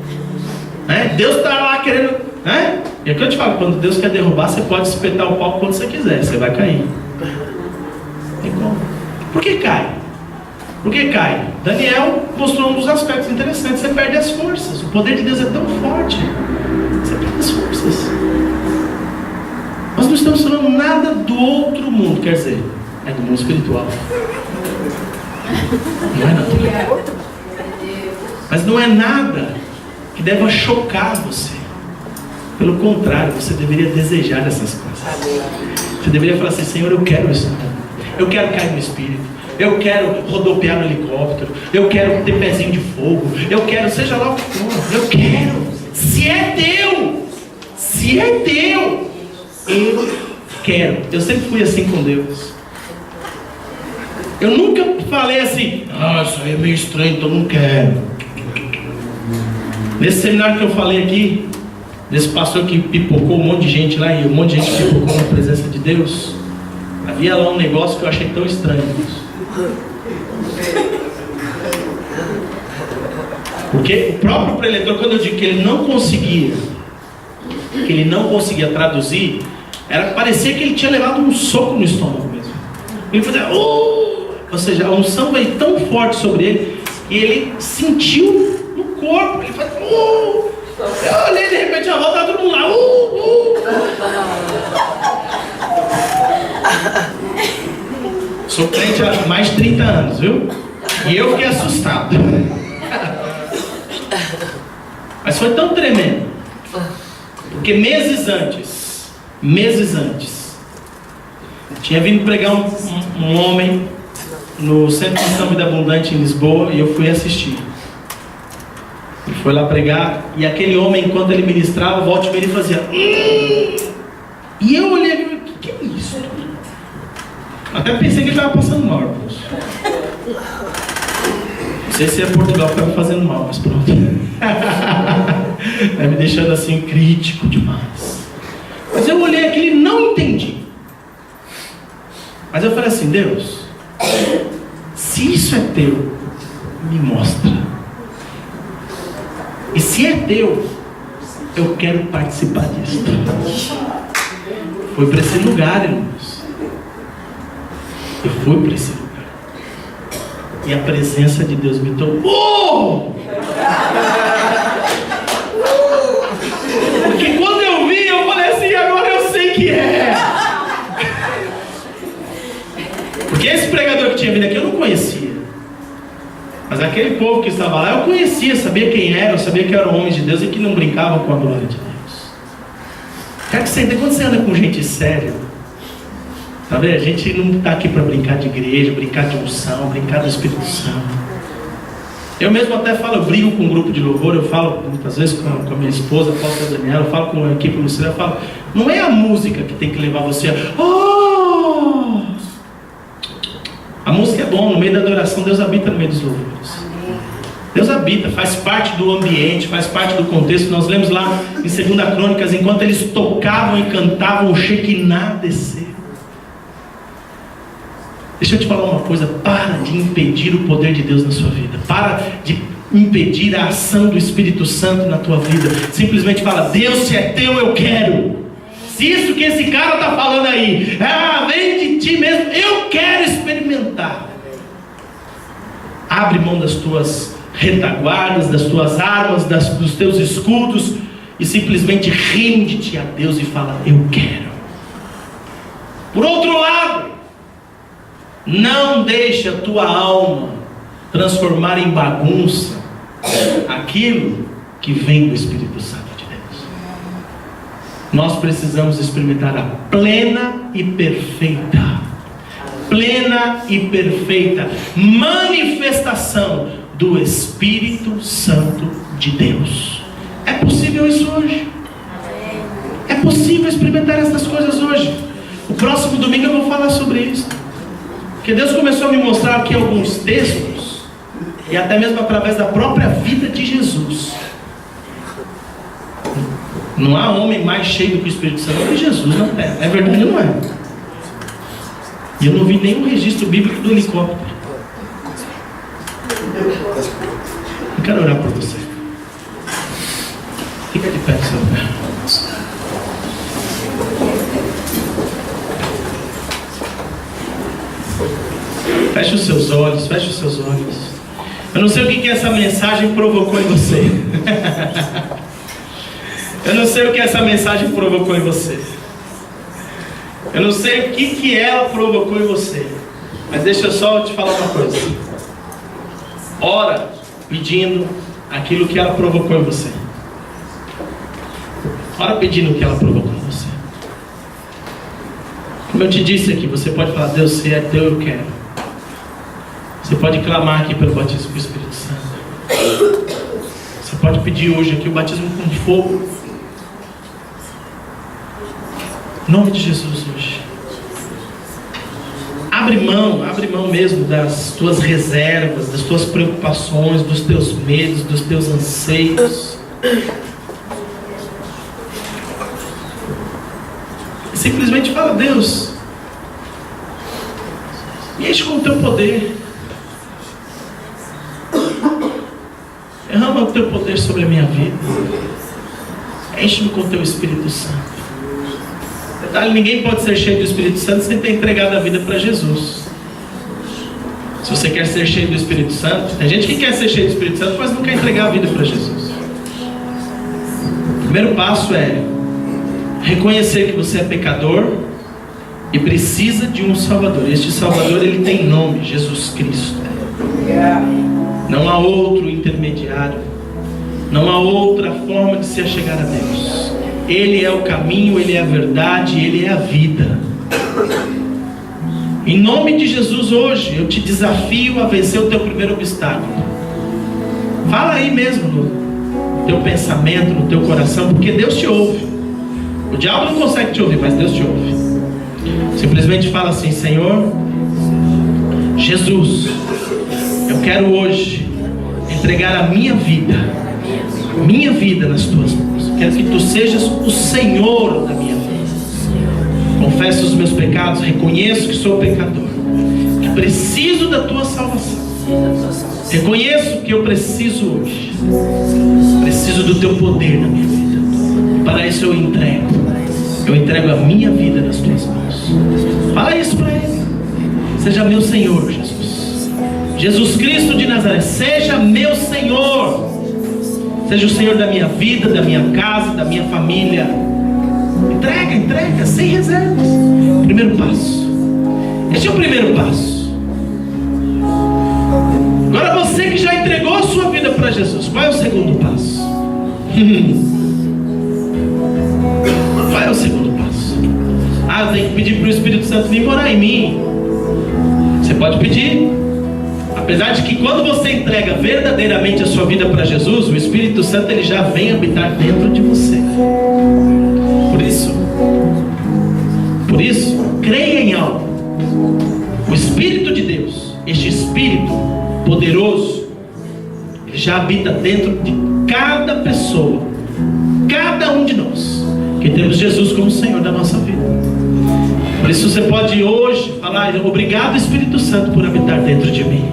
Deus está lá querendo. E é que eu te falo, quando Deus quer derrubar, você pode espetar o pau quando você quiser, você vai cair. Tem como? Por que cai? Por que cai? Daniel mostrou um dos aspectos interessantes: você perde as forças. O poder de Deus é tão forte, você perde as forças. Nós não estamos falando nada do outro mundo, quer dizer, é do mundo espiritual. Não é natural. Mas não é nada que deva chocar você. Pelo contrário, você deveria desejar essas coisas. Você deveria falar assim: Senhor, eu quero isso. Eu quero cair no Espírito. Eu quero rodopiar no helicóptero. Eu quero ter pezinho de fogo. Eu quero, seja lá o que for. Eu quero. Se é teu. Se é teu. Eu quero. Eu sempre fui assim com Deus. Eu nunca falei assim: isso aí é meio estranho, então não quero. Nesse seminário que eu falei aqui, desse pastor que pipocou um monte de gente lá, e um monte de gente pipocou na presença de Deus, havia lá um negócio que eu achei tão estranho. Porque o próprio preletor, quando eu digo que ele não conseguia traduzir, parecia que ele tinha levado um soco no estômago mesmo. Ele fazia, ou seja, a unção veio tão forte sobre ele que ele sentiu no corpo. Ele faz, eu olhei, de repente a volta, todo mundo lá, Sou crente há mais de 30 anos, viu? E eu fiquei assustado. Mas foi tão tremendo, porque meses antes, tinha vindo pregar um homem no Centro Cristão Vida Abundante em Lisboa, e eu fui assistir. Ele foi lá pregar, e aquele homem, enquanto ele ministrava, volta e meia, ele fazia e eu olhei e falei: o que é isso? Até pensei que ele estava passando mal, irmãos. Não sei se é Portugal que estava fazendo mal, mas pronto. Vai me deixando assim crítico demais. Mas eu olhei aquilo e não entendi. Mas eu falei assim: Deus, se isso é teu, me mostra. E se é teu, eu quero participar disso. Foi para esse lugar, irmãos. Eu fui para esse lugar. E a presença de Deus me tomou. Porque quando eu vi, eu falei assim: agora eu sei que é. Porque esse pregador que tinha vindo aqui eu não conhecia. Mas aquele povo que estava lá eu conhecia, sabia quem era, eu sabia que eram homens de Deus e que não brincavam com a glória de Deus. Quero que você entenda, quando você anda com gente séria, Tá vendo? A gente não está aqui para brincar de igreja, brincar de unção, brincar do Espírito Santo. Eu mesmo até falo, eu brigo com um grupo de louvor, eu falo muitas vezes com a minha esposa, a pastora Daniela, eu falo com a equipe Luciana, eu falo, não é a música que tem que levar você a... Oh! A música é bom, no meio da adoração Deus habita no meio dos louvores. Deus habita, faz parte do ambiente, faz parte do contexto. Nós lemos lá em 2 Crônicas, enquanto eles tocavam e cantavam, o Shekinah desceu. Deixa eu te falar uma coisa, para de impedir o poder de Deus na sua vida. Para de impedir a ação do Espírito Santo na tua vida. Simplesmente fala, Deus, se é teu, eu quero. Se isso que esse cara está falando aí, vem de ti mesmo, eu quero experimentar. Abre mão das tuas retaguardas, das tuas armas, dos teus escudos, e simplesmente rende-te a Deus e fala, eu quero. Por outro lado, não deixe a tua alma transformar em bagunça aquilo que vem do Espírito Santo de Deus. Nós precisamos experimentar a plena e perfeita manifestação do Espírito Santo de Deus. É possível isso hoje. É possível experimentar essas coisas hoje. O próximo domingo eu vou falar sobre isso. Porque Deus começou a me mostrar aqui alguns textos, e até mesmo através da própria vida de Jesus. Não há homem mais cheio do que o Espírito Santo que Jesus na terra. É verdade ou não é? E eu não vi nenhum registro bíblico do helicóptero. Eu quero orar por você. Fica de pé, Senhor. Feche os seus olhos, feche os seus olhos. Eu não sei o que essa mensagem provocou em você. Eu não sei o que essa mensagem provocou em você. Eu não sei o que ela provocou em você. Mas deixa eu só te falar uma coisa. Ora pedindo aquilo que ela provocou em você. Ora pedindo o que ela provocou em você. Como eu te disse aqui, você pode falar, Deus, se é teu, eu quero. Você pode clamar aqui pelo batismo com o Espírito Santo. Você pode pedir hoje aqui o batismo com fogo. Em nome de Jesus hoje. Abre mão mesmo das tuas reservas, das tuas preocupações, dos teus medos, dos teus anseios. E simplesmente fala, Deus, me enche com o teu poder. Derrama o teu poder sobre a minha vida. Enche-me com o teu Espírito Santo. Detalhe, ninguém pode ser cheio do Espírito Santo sem ter entregado a vida para Jesus. Se você quer ser cheio do Espírito Santo, tem gente que quer ser cheio do Espírito Santo, mas não quer entregar a vida para Jesus. O primeiro passo é reconhecer que você é pecador e precisa de um Salvador. Este Salvador, ele tem nome, Jesus Cristo. Não há outro intermediário. Não há outra forma de se achegar a Deus. Ele é o caminho, Ele é a verdade, Ele é a vida. Em nome de Jesus hoje, eu te desafio a vencer o teu primeiro obstáculo. Fala aí mesmo no teu pensamento, no teu coração, porque Deus te ouve. O diabo não consegue te ouvir, mas Deus te ouve. Simplesmente fala assim, Senhor Jesus, eu quero hoje entregar a minha vida nas tuas mãos. Quero que tu sejas o Senhor da minha vida. Confesso os meus pecados, reconheço que sou pecador, que preciso da tua salvação. Reconheço que eu preciso hoje. Preciso do teu poder na minha vida. Para isso eu entrego a minha vida nas tuas mãos. Fala isso para Ele. Seja meu Senhor, Jesus. Jesus Cristo de Nazaré, seja meu Senhor. Seja o Senhor da minha vida, da minha casa, da minha família. Entrega, sem reservas. Primeiro passo. Este é o primeiro passo. Agora você que já entregou a sua vida para Jesus, qual é o segundo passo? Qual é o segundo passo? eu tenho que pedir para o Espírito Santo vir morar em mim. Você pode pedir. Apesar de que quando você entrega verdadeiramente a sua vida para Jesus, o Espírito Santo ele já vem habitar dentro de você. Por isso, creia em algo. O Espírito de Deus, este Espírito poderoso, ele já habita dentro de cada pessoa, cada um de nós, que temos Jesus como Senhor da nossa vida. Por isso você pode hoje falar: obrigado, Espírito Santo, por habitar dentro de mim.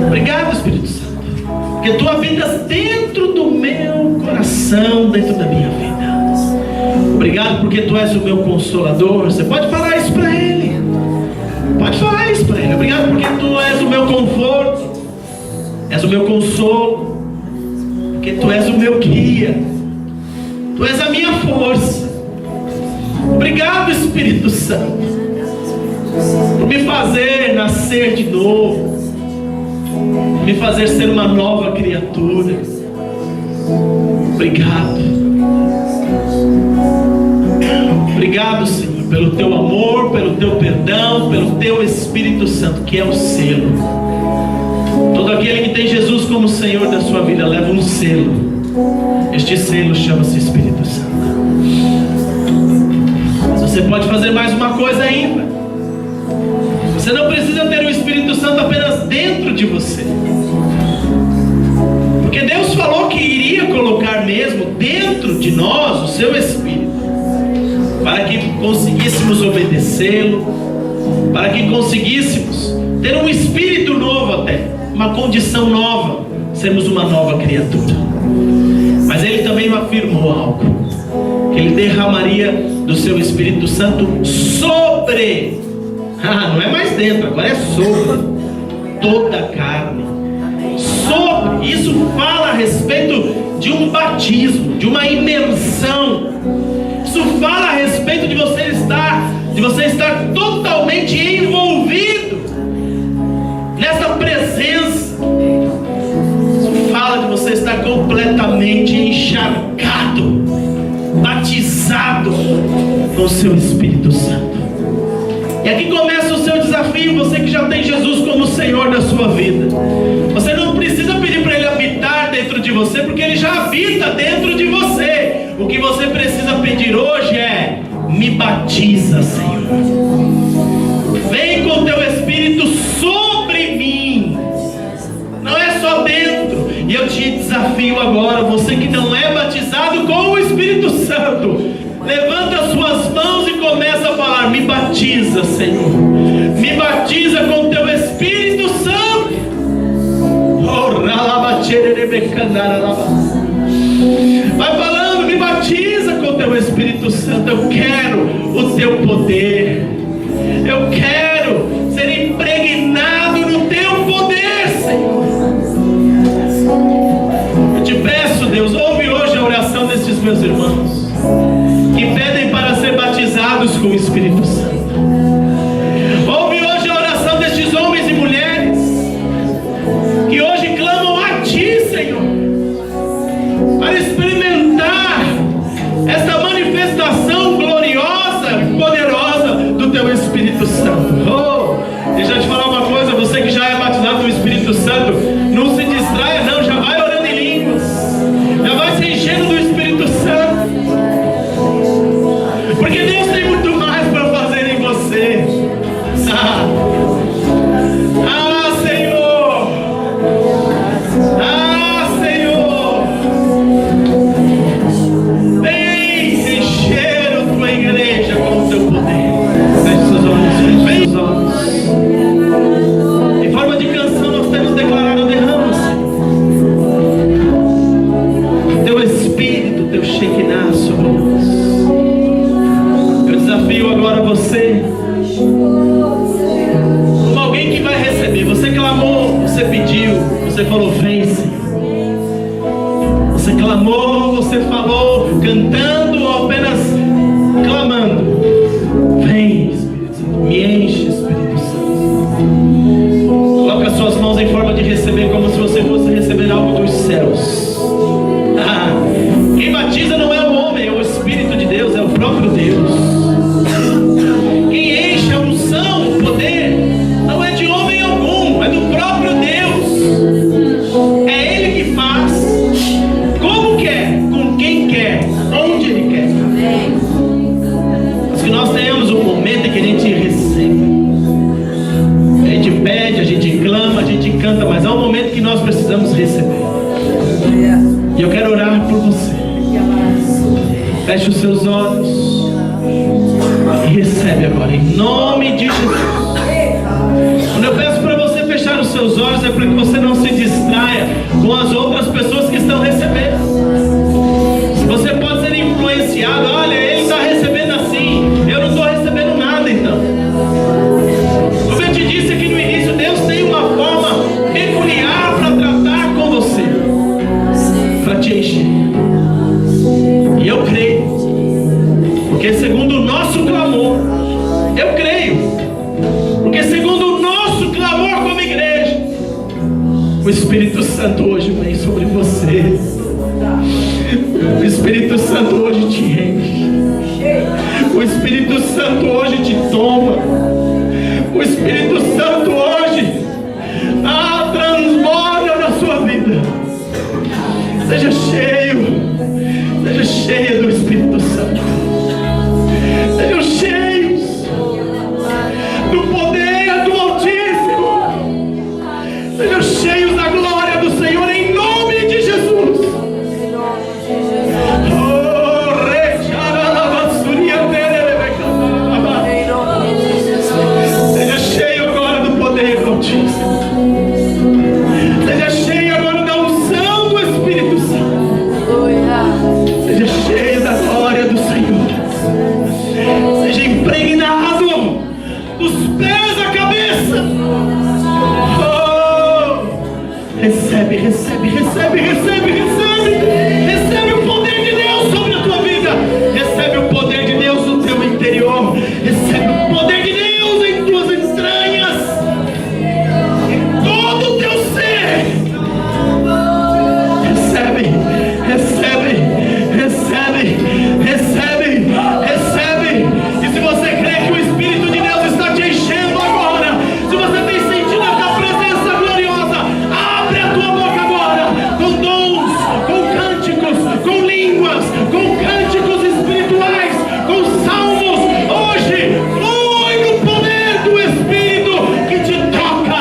Obrigado, Espírito Santo, porque tu habitas dentro do meu coração, dentro da minha vida. Obrigado porque tu és o meu consolador. Você pode falar isso para Ele. Pode falar isso para Ele. Obrigado porque tu és o meu conforto, és o meu consolo, porque tu és o meu guia, tu és a minha força. Obrigado, Espírito Santo, por me fazer nascer de novo, me fazer ser uma nova criatura. Obrigado. Obrigado, Senhor, pelo teu amor, pelo teu perdão, pelo teu Espírito Santo, que é o selo. Todo aquele que tem Jesus como Senhor da sua vida leva um selo. Este selo chama-se Espírito Santo. Mas você pode fazer mais uma coisa ainda. Você não precisa ter o Espírito Santo apenas dentro de você, porque Deus falou que iria colocar mesmo dentro de nós o seu Espírito, para que conseguíssemos obedecê-lo, para que conseguíssemos ter um espírito novo, até uma condição nova, sermos uma nova criatura. Mas Ele também afirmou algo, que Ele derramaria do seu Espírito Santo sobre, não é mais dentro, agora é sobre toda a carne. Sobre, isso fala a respeito de um batismo, de uma imersão. Isso fala a respeito de você estar totalmente envolvido nessa presença. Isso fala de você estar completamente encharcado, batizado com o seu Espírito Santo. E aqui começa o seu desafio, você que já tem Jesus como Senhor da sua vida. Você não precisa pedir para Ele habitar dentro de você, porque Ele já habita dentro de você. O que você precisa pedir hoje é: me batiza, Senhor. Vem com teu Espírito sobre mim. Não é só dentro. E eu te desafio agora, você que não é batizado com o Espírito Santo, levanta as suas mãos e começa a falar: me batiza, Senhor. Me batiza com teu Espírito Santo. Vai falando: me batiza com teu Espírito Santo. Eu quero o teu poder. Eu quero ser impregnado no teu poder, Senhor. Eu te peço, Deus, ouve hoje a oração desses meus irmãos que pedem para ser batizados com o Espírito Santo. Ouve hoje a oração destes homens e mulheres que hoje clamam a Ti, Senhor, para experimentar esta manifestação gloriosa, poderosa do Teu Espírito Santo. Deixa eu te falar uma coisa, você que já é batizado no Espírito Santo, não se distraia não, já vai orando em línguas, já vai se enchendo do Espírito Santo, porque Deus tem muito mais para fazer em você. Senhor, vem encher a tua igreja com o teu poder. Feche seus olhos, feche seus olhos. Em forma de canção nós temos declarado: derrama, Senhor, teu Espírito, teu Shekinah sobre nós. Eu desafio agora você, como alguém que vai receber. Você clamou, você pediu, você falou: vem, Senhor. Você clamou, você falou, cantando ou apenas clamando: vem, Espírito Santo, me enche, Espírito Santo. Coloca as suas mãos em forma de receber, como se você fosse receber algo dos céus. Quem batiza não é o homem, é o Espírito de Deus, é o próprio Deus. que a gente receba. A gente pede, a gente clama, a gente canta, mas há um momento que nós precisamos receber. E eu quero orar por você. Feche os seus olhos e recebe agora, em nome de Jesus. Quando eu peço para você fechar os seus olhos, é para que você não se distraia com as outras pessoas que estão recebendo. Você pode ser influenciado. Olha, ele está recebendo assim, eu não estou recebendo nada. Então, como eu te disse aqui no início, Deus tem uma forma peculiar para tratar com você, para te encher. E eu creio, porque segundo o nosso clamor, eu creio, porque segundo o nosso clamor como igreja, o Espírito Santo hoje vem sobre você. O Espírito Santo hoje te enche. O Espírito Santo hoje te toma. O Espírito Santo hoje transborda na sua vida. Seja cheia do Espírito Santo. Sejam cheios do poder do Altíssimo. Sejam cheios da glória do Senhor em nome de Jesus. Seja cheio agora do poder do Altíssimo. Seja cheio agora da unção do Espírito Santo. Seja cheio da glória do Senhor. Seja impregnado dos pés à cabeça. Recebe o poder de Deus sobre a tua vida. Recebe o poder de Deus no teu interior. Recebe o poder de Deus em tuas entranhas, em todo o teu ser. Recebe. E se você crê que o Espírito de Deus está te enchendo agora, se você tem sentido essa presença gloriosa, abre a tua boca agora, com dons, com cânticos, com línguas, com cânticos espirituais, com salmos. Hoje, flui no poder do Espírito que te toca.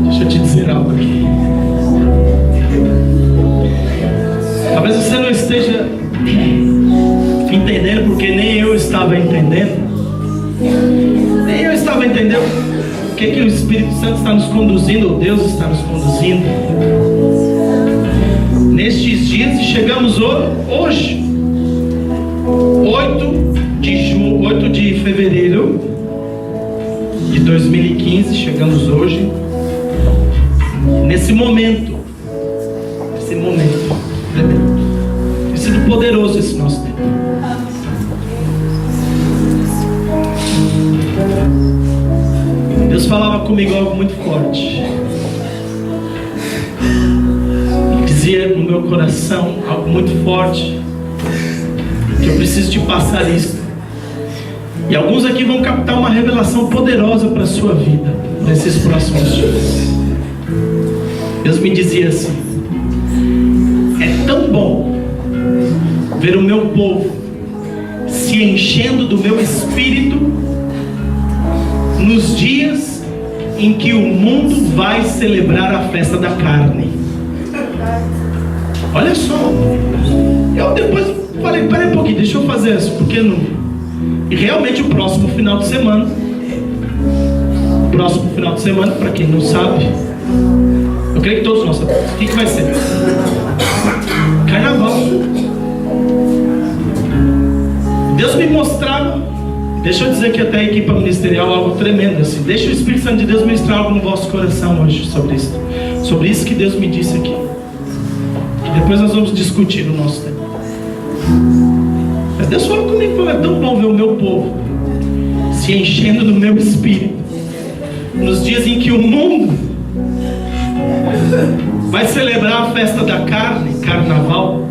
Deixa eu te dizer algo aqui. Talvez você não esteja entendendo, porque nem eu estava entendendo. Nem eu estava entendendo o que o Espírito Santo está nos conduzindo, ou Deus está nos conduzindo nestes dias. E chegamos hoje, 8 de fevereiro de 2015, chegamos hoje, nesse momento, tem sido poderoso esse nosso tempo. Deus falava comigo algo muito forte, e dizia no meu coração algo muito forte, que eu preciso te passar isso. E alguns aqui vão captar uma revelação poderosa para a sua vida nesses próximos dias. Deus me dizia assim: é tão bom ver o meu povo se enchendo do meu espírito nos dias em que o mundo vai celebrar a festa da carne. Olha só, eu depois falei, peraí um pouquinho, deixa eu fazer isso, porque não... E realmente o próximo final de semana, para quem não sabe, eu creio que todos nós sabemos, o que vai ser? Carnaval. Deus me mostrava, deixa eu dizer que até a equipe ministerial é algo tremendo assim. Deixa o Espírito Santo de Deus ministrar algo no vosso coração hoje sobre isso que Deus me disse aqui, que depois nós vamos discutir no nosso tempo. Mas Deus falou comigo, falou, é tão bom ver o meu povo se enchendo do meu espírito nos dias em que o mundo vai celebrar a festa da carne, carnaval.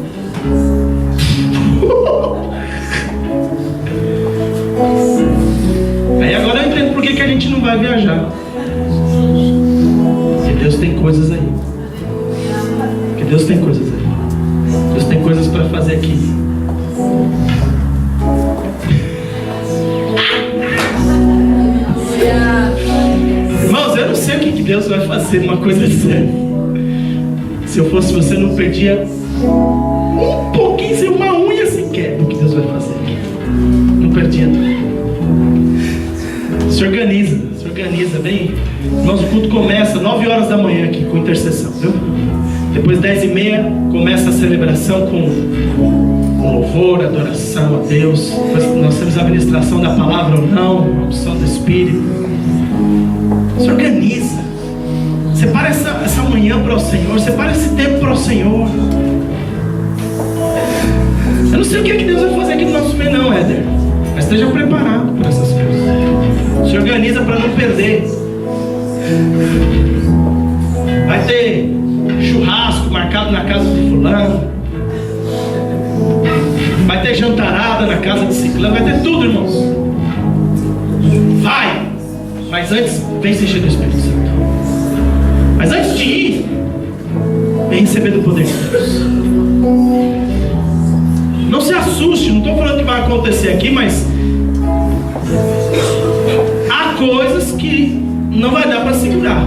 Aí agora eu entendo por que a gente não vai viajar. Porque Deus tem coisas aí. Deus tem coisas para fazer aqui. Irmãos, eu não sei o que Deus vai fazer, uma coisa séria. Se eu fosse você, não perdia um pouquinho, uma unha sequer do que Deus vai fazer aqui. Não perdia nada. Se organiza bem. Irmãos, o culto começa 9 horas da manhã aqui com intercessão, viu? Depois 10h30 começa a celebração com louvor, adoração a Deus. Depois nós temos a ministração da palavra ou não, a unção do Espírito. Se organiza. Separa essa manhã para o Senhor. Separa esse tempo para o Senhor. Eu não sei o que Deus vai fazer aqui no nosso meio não, Éder. Mas esteja preparado para essas coisas. Se organiza para não perder. Vai ter churrasco marcado na casa de fulano. Vai ter jantarada na casa de ciclano. Vai ter tudo, irmãos. Vai. Mas antes, vem se encher do Espírito Santo. Mas antes de ir, vem receber do poder de Deus. Não se assuste. Não estou falando que vai acontecer aqui, mas há coisas que não vai dar para segurar.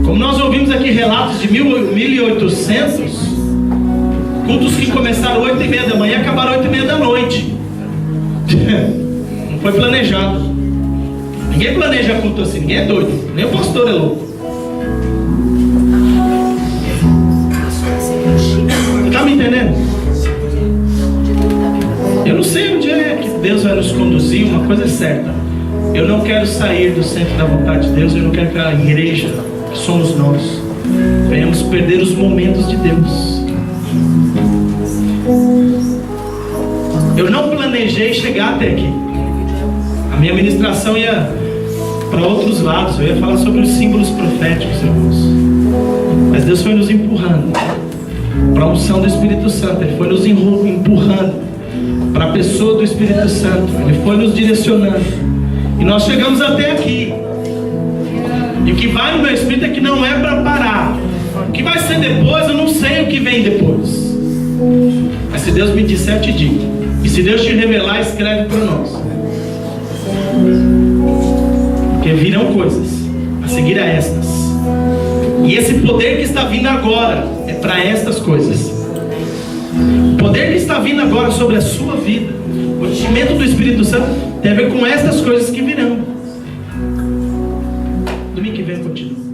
Como nós ouvimos aqui relatos de 1800 cultos que começaram 8h30 da manhã e acabaram 8h30 da noite. Não foi planejado. Ninguém planeja culto assim, ninguém é doido. Nem o pastor é louco. Tá me entendendo? Eu não sei onde é que Deus vai nos conduzir. Uma coisa é certa: eu não quero sair do centro da vontade de Deus. Eu não quero que a igreja, que somos nós, venhamos perder os momentos de Deus. Eu não planejei chegar até aqui. A minha ministração ia para outros lados. Eu ia falar sobre os símbolos proféticos, irmãos. Mas Deus foi nos empurrando para a unção do Espírito Santo. Ele foi nos empurrando para a pessoa do Espírito Santo. Ele foi nos direcionando. E nós chegamos até aqui. E o que vai no meu espírito é que não é para parar. O que vai ser depois, eu não sei o que vem depois. Mas se Deus me disser, eu te digo. E se Deus te revelar, escreve para nós. Porque virão coisas a seguir a estas. E esse poder que está vindo agora é para estas coisas. O poder que está vindo agora sobre a sua vida, o enchimento do Espírito Santo, tem a ver com estas coisas que virão. Domingo que vem eu continuo.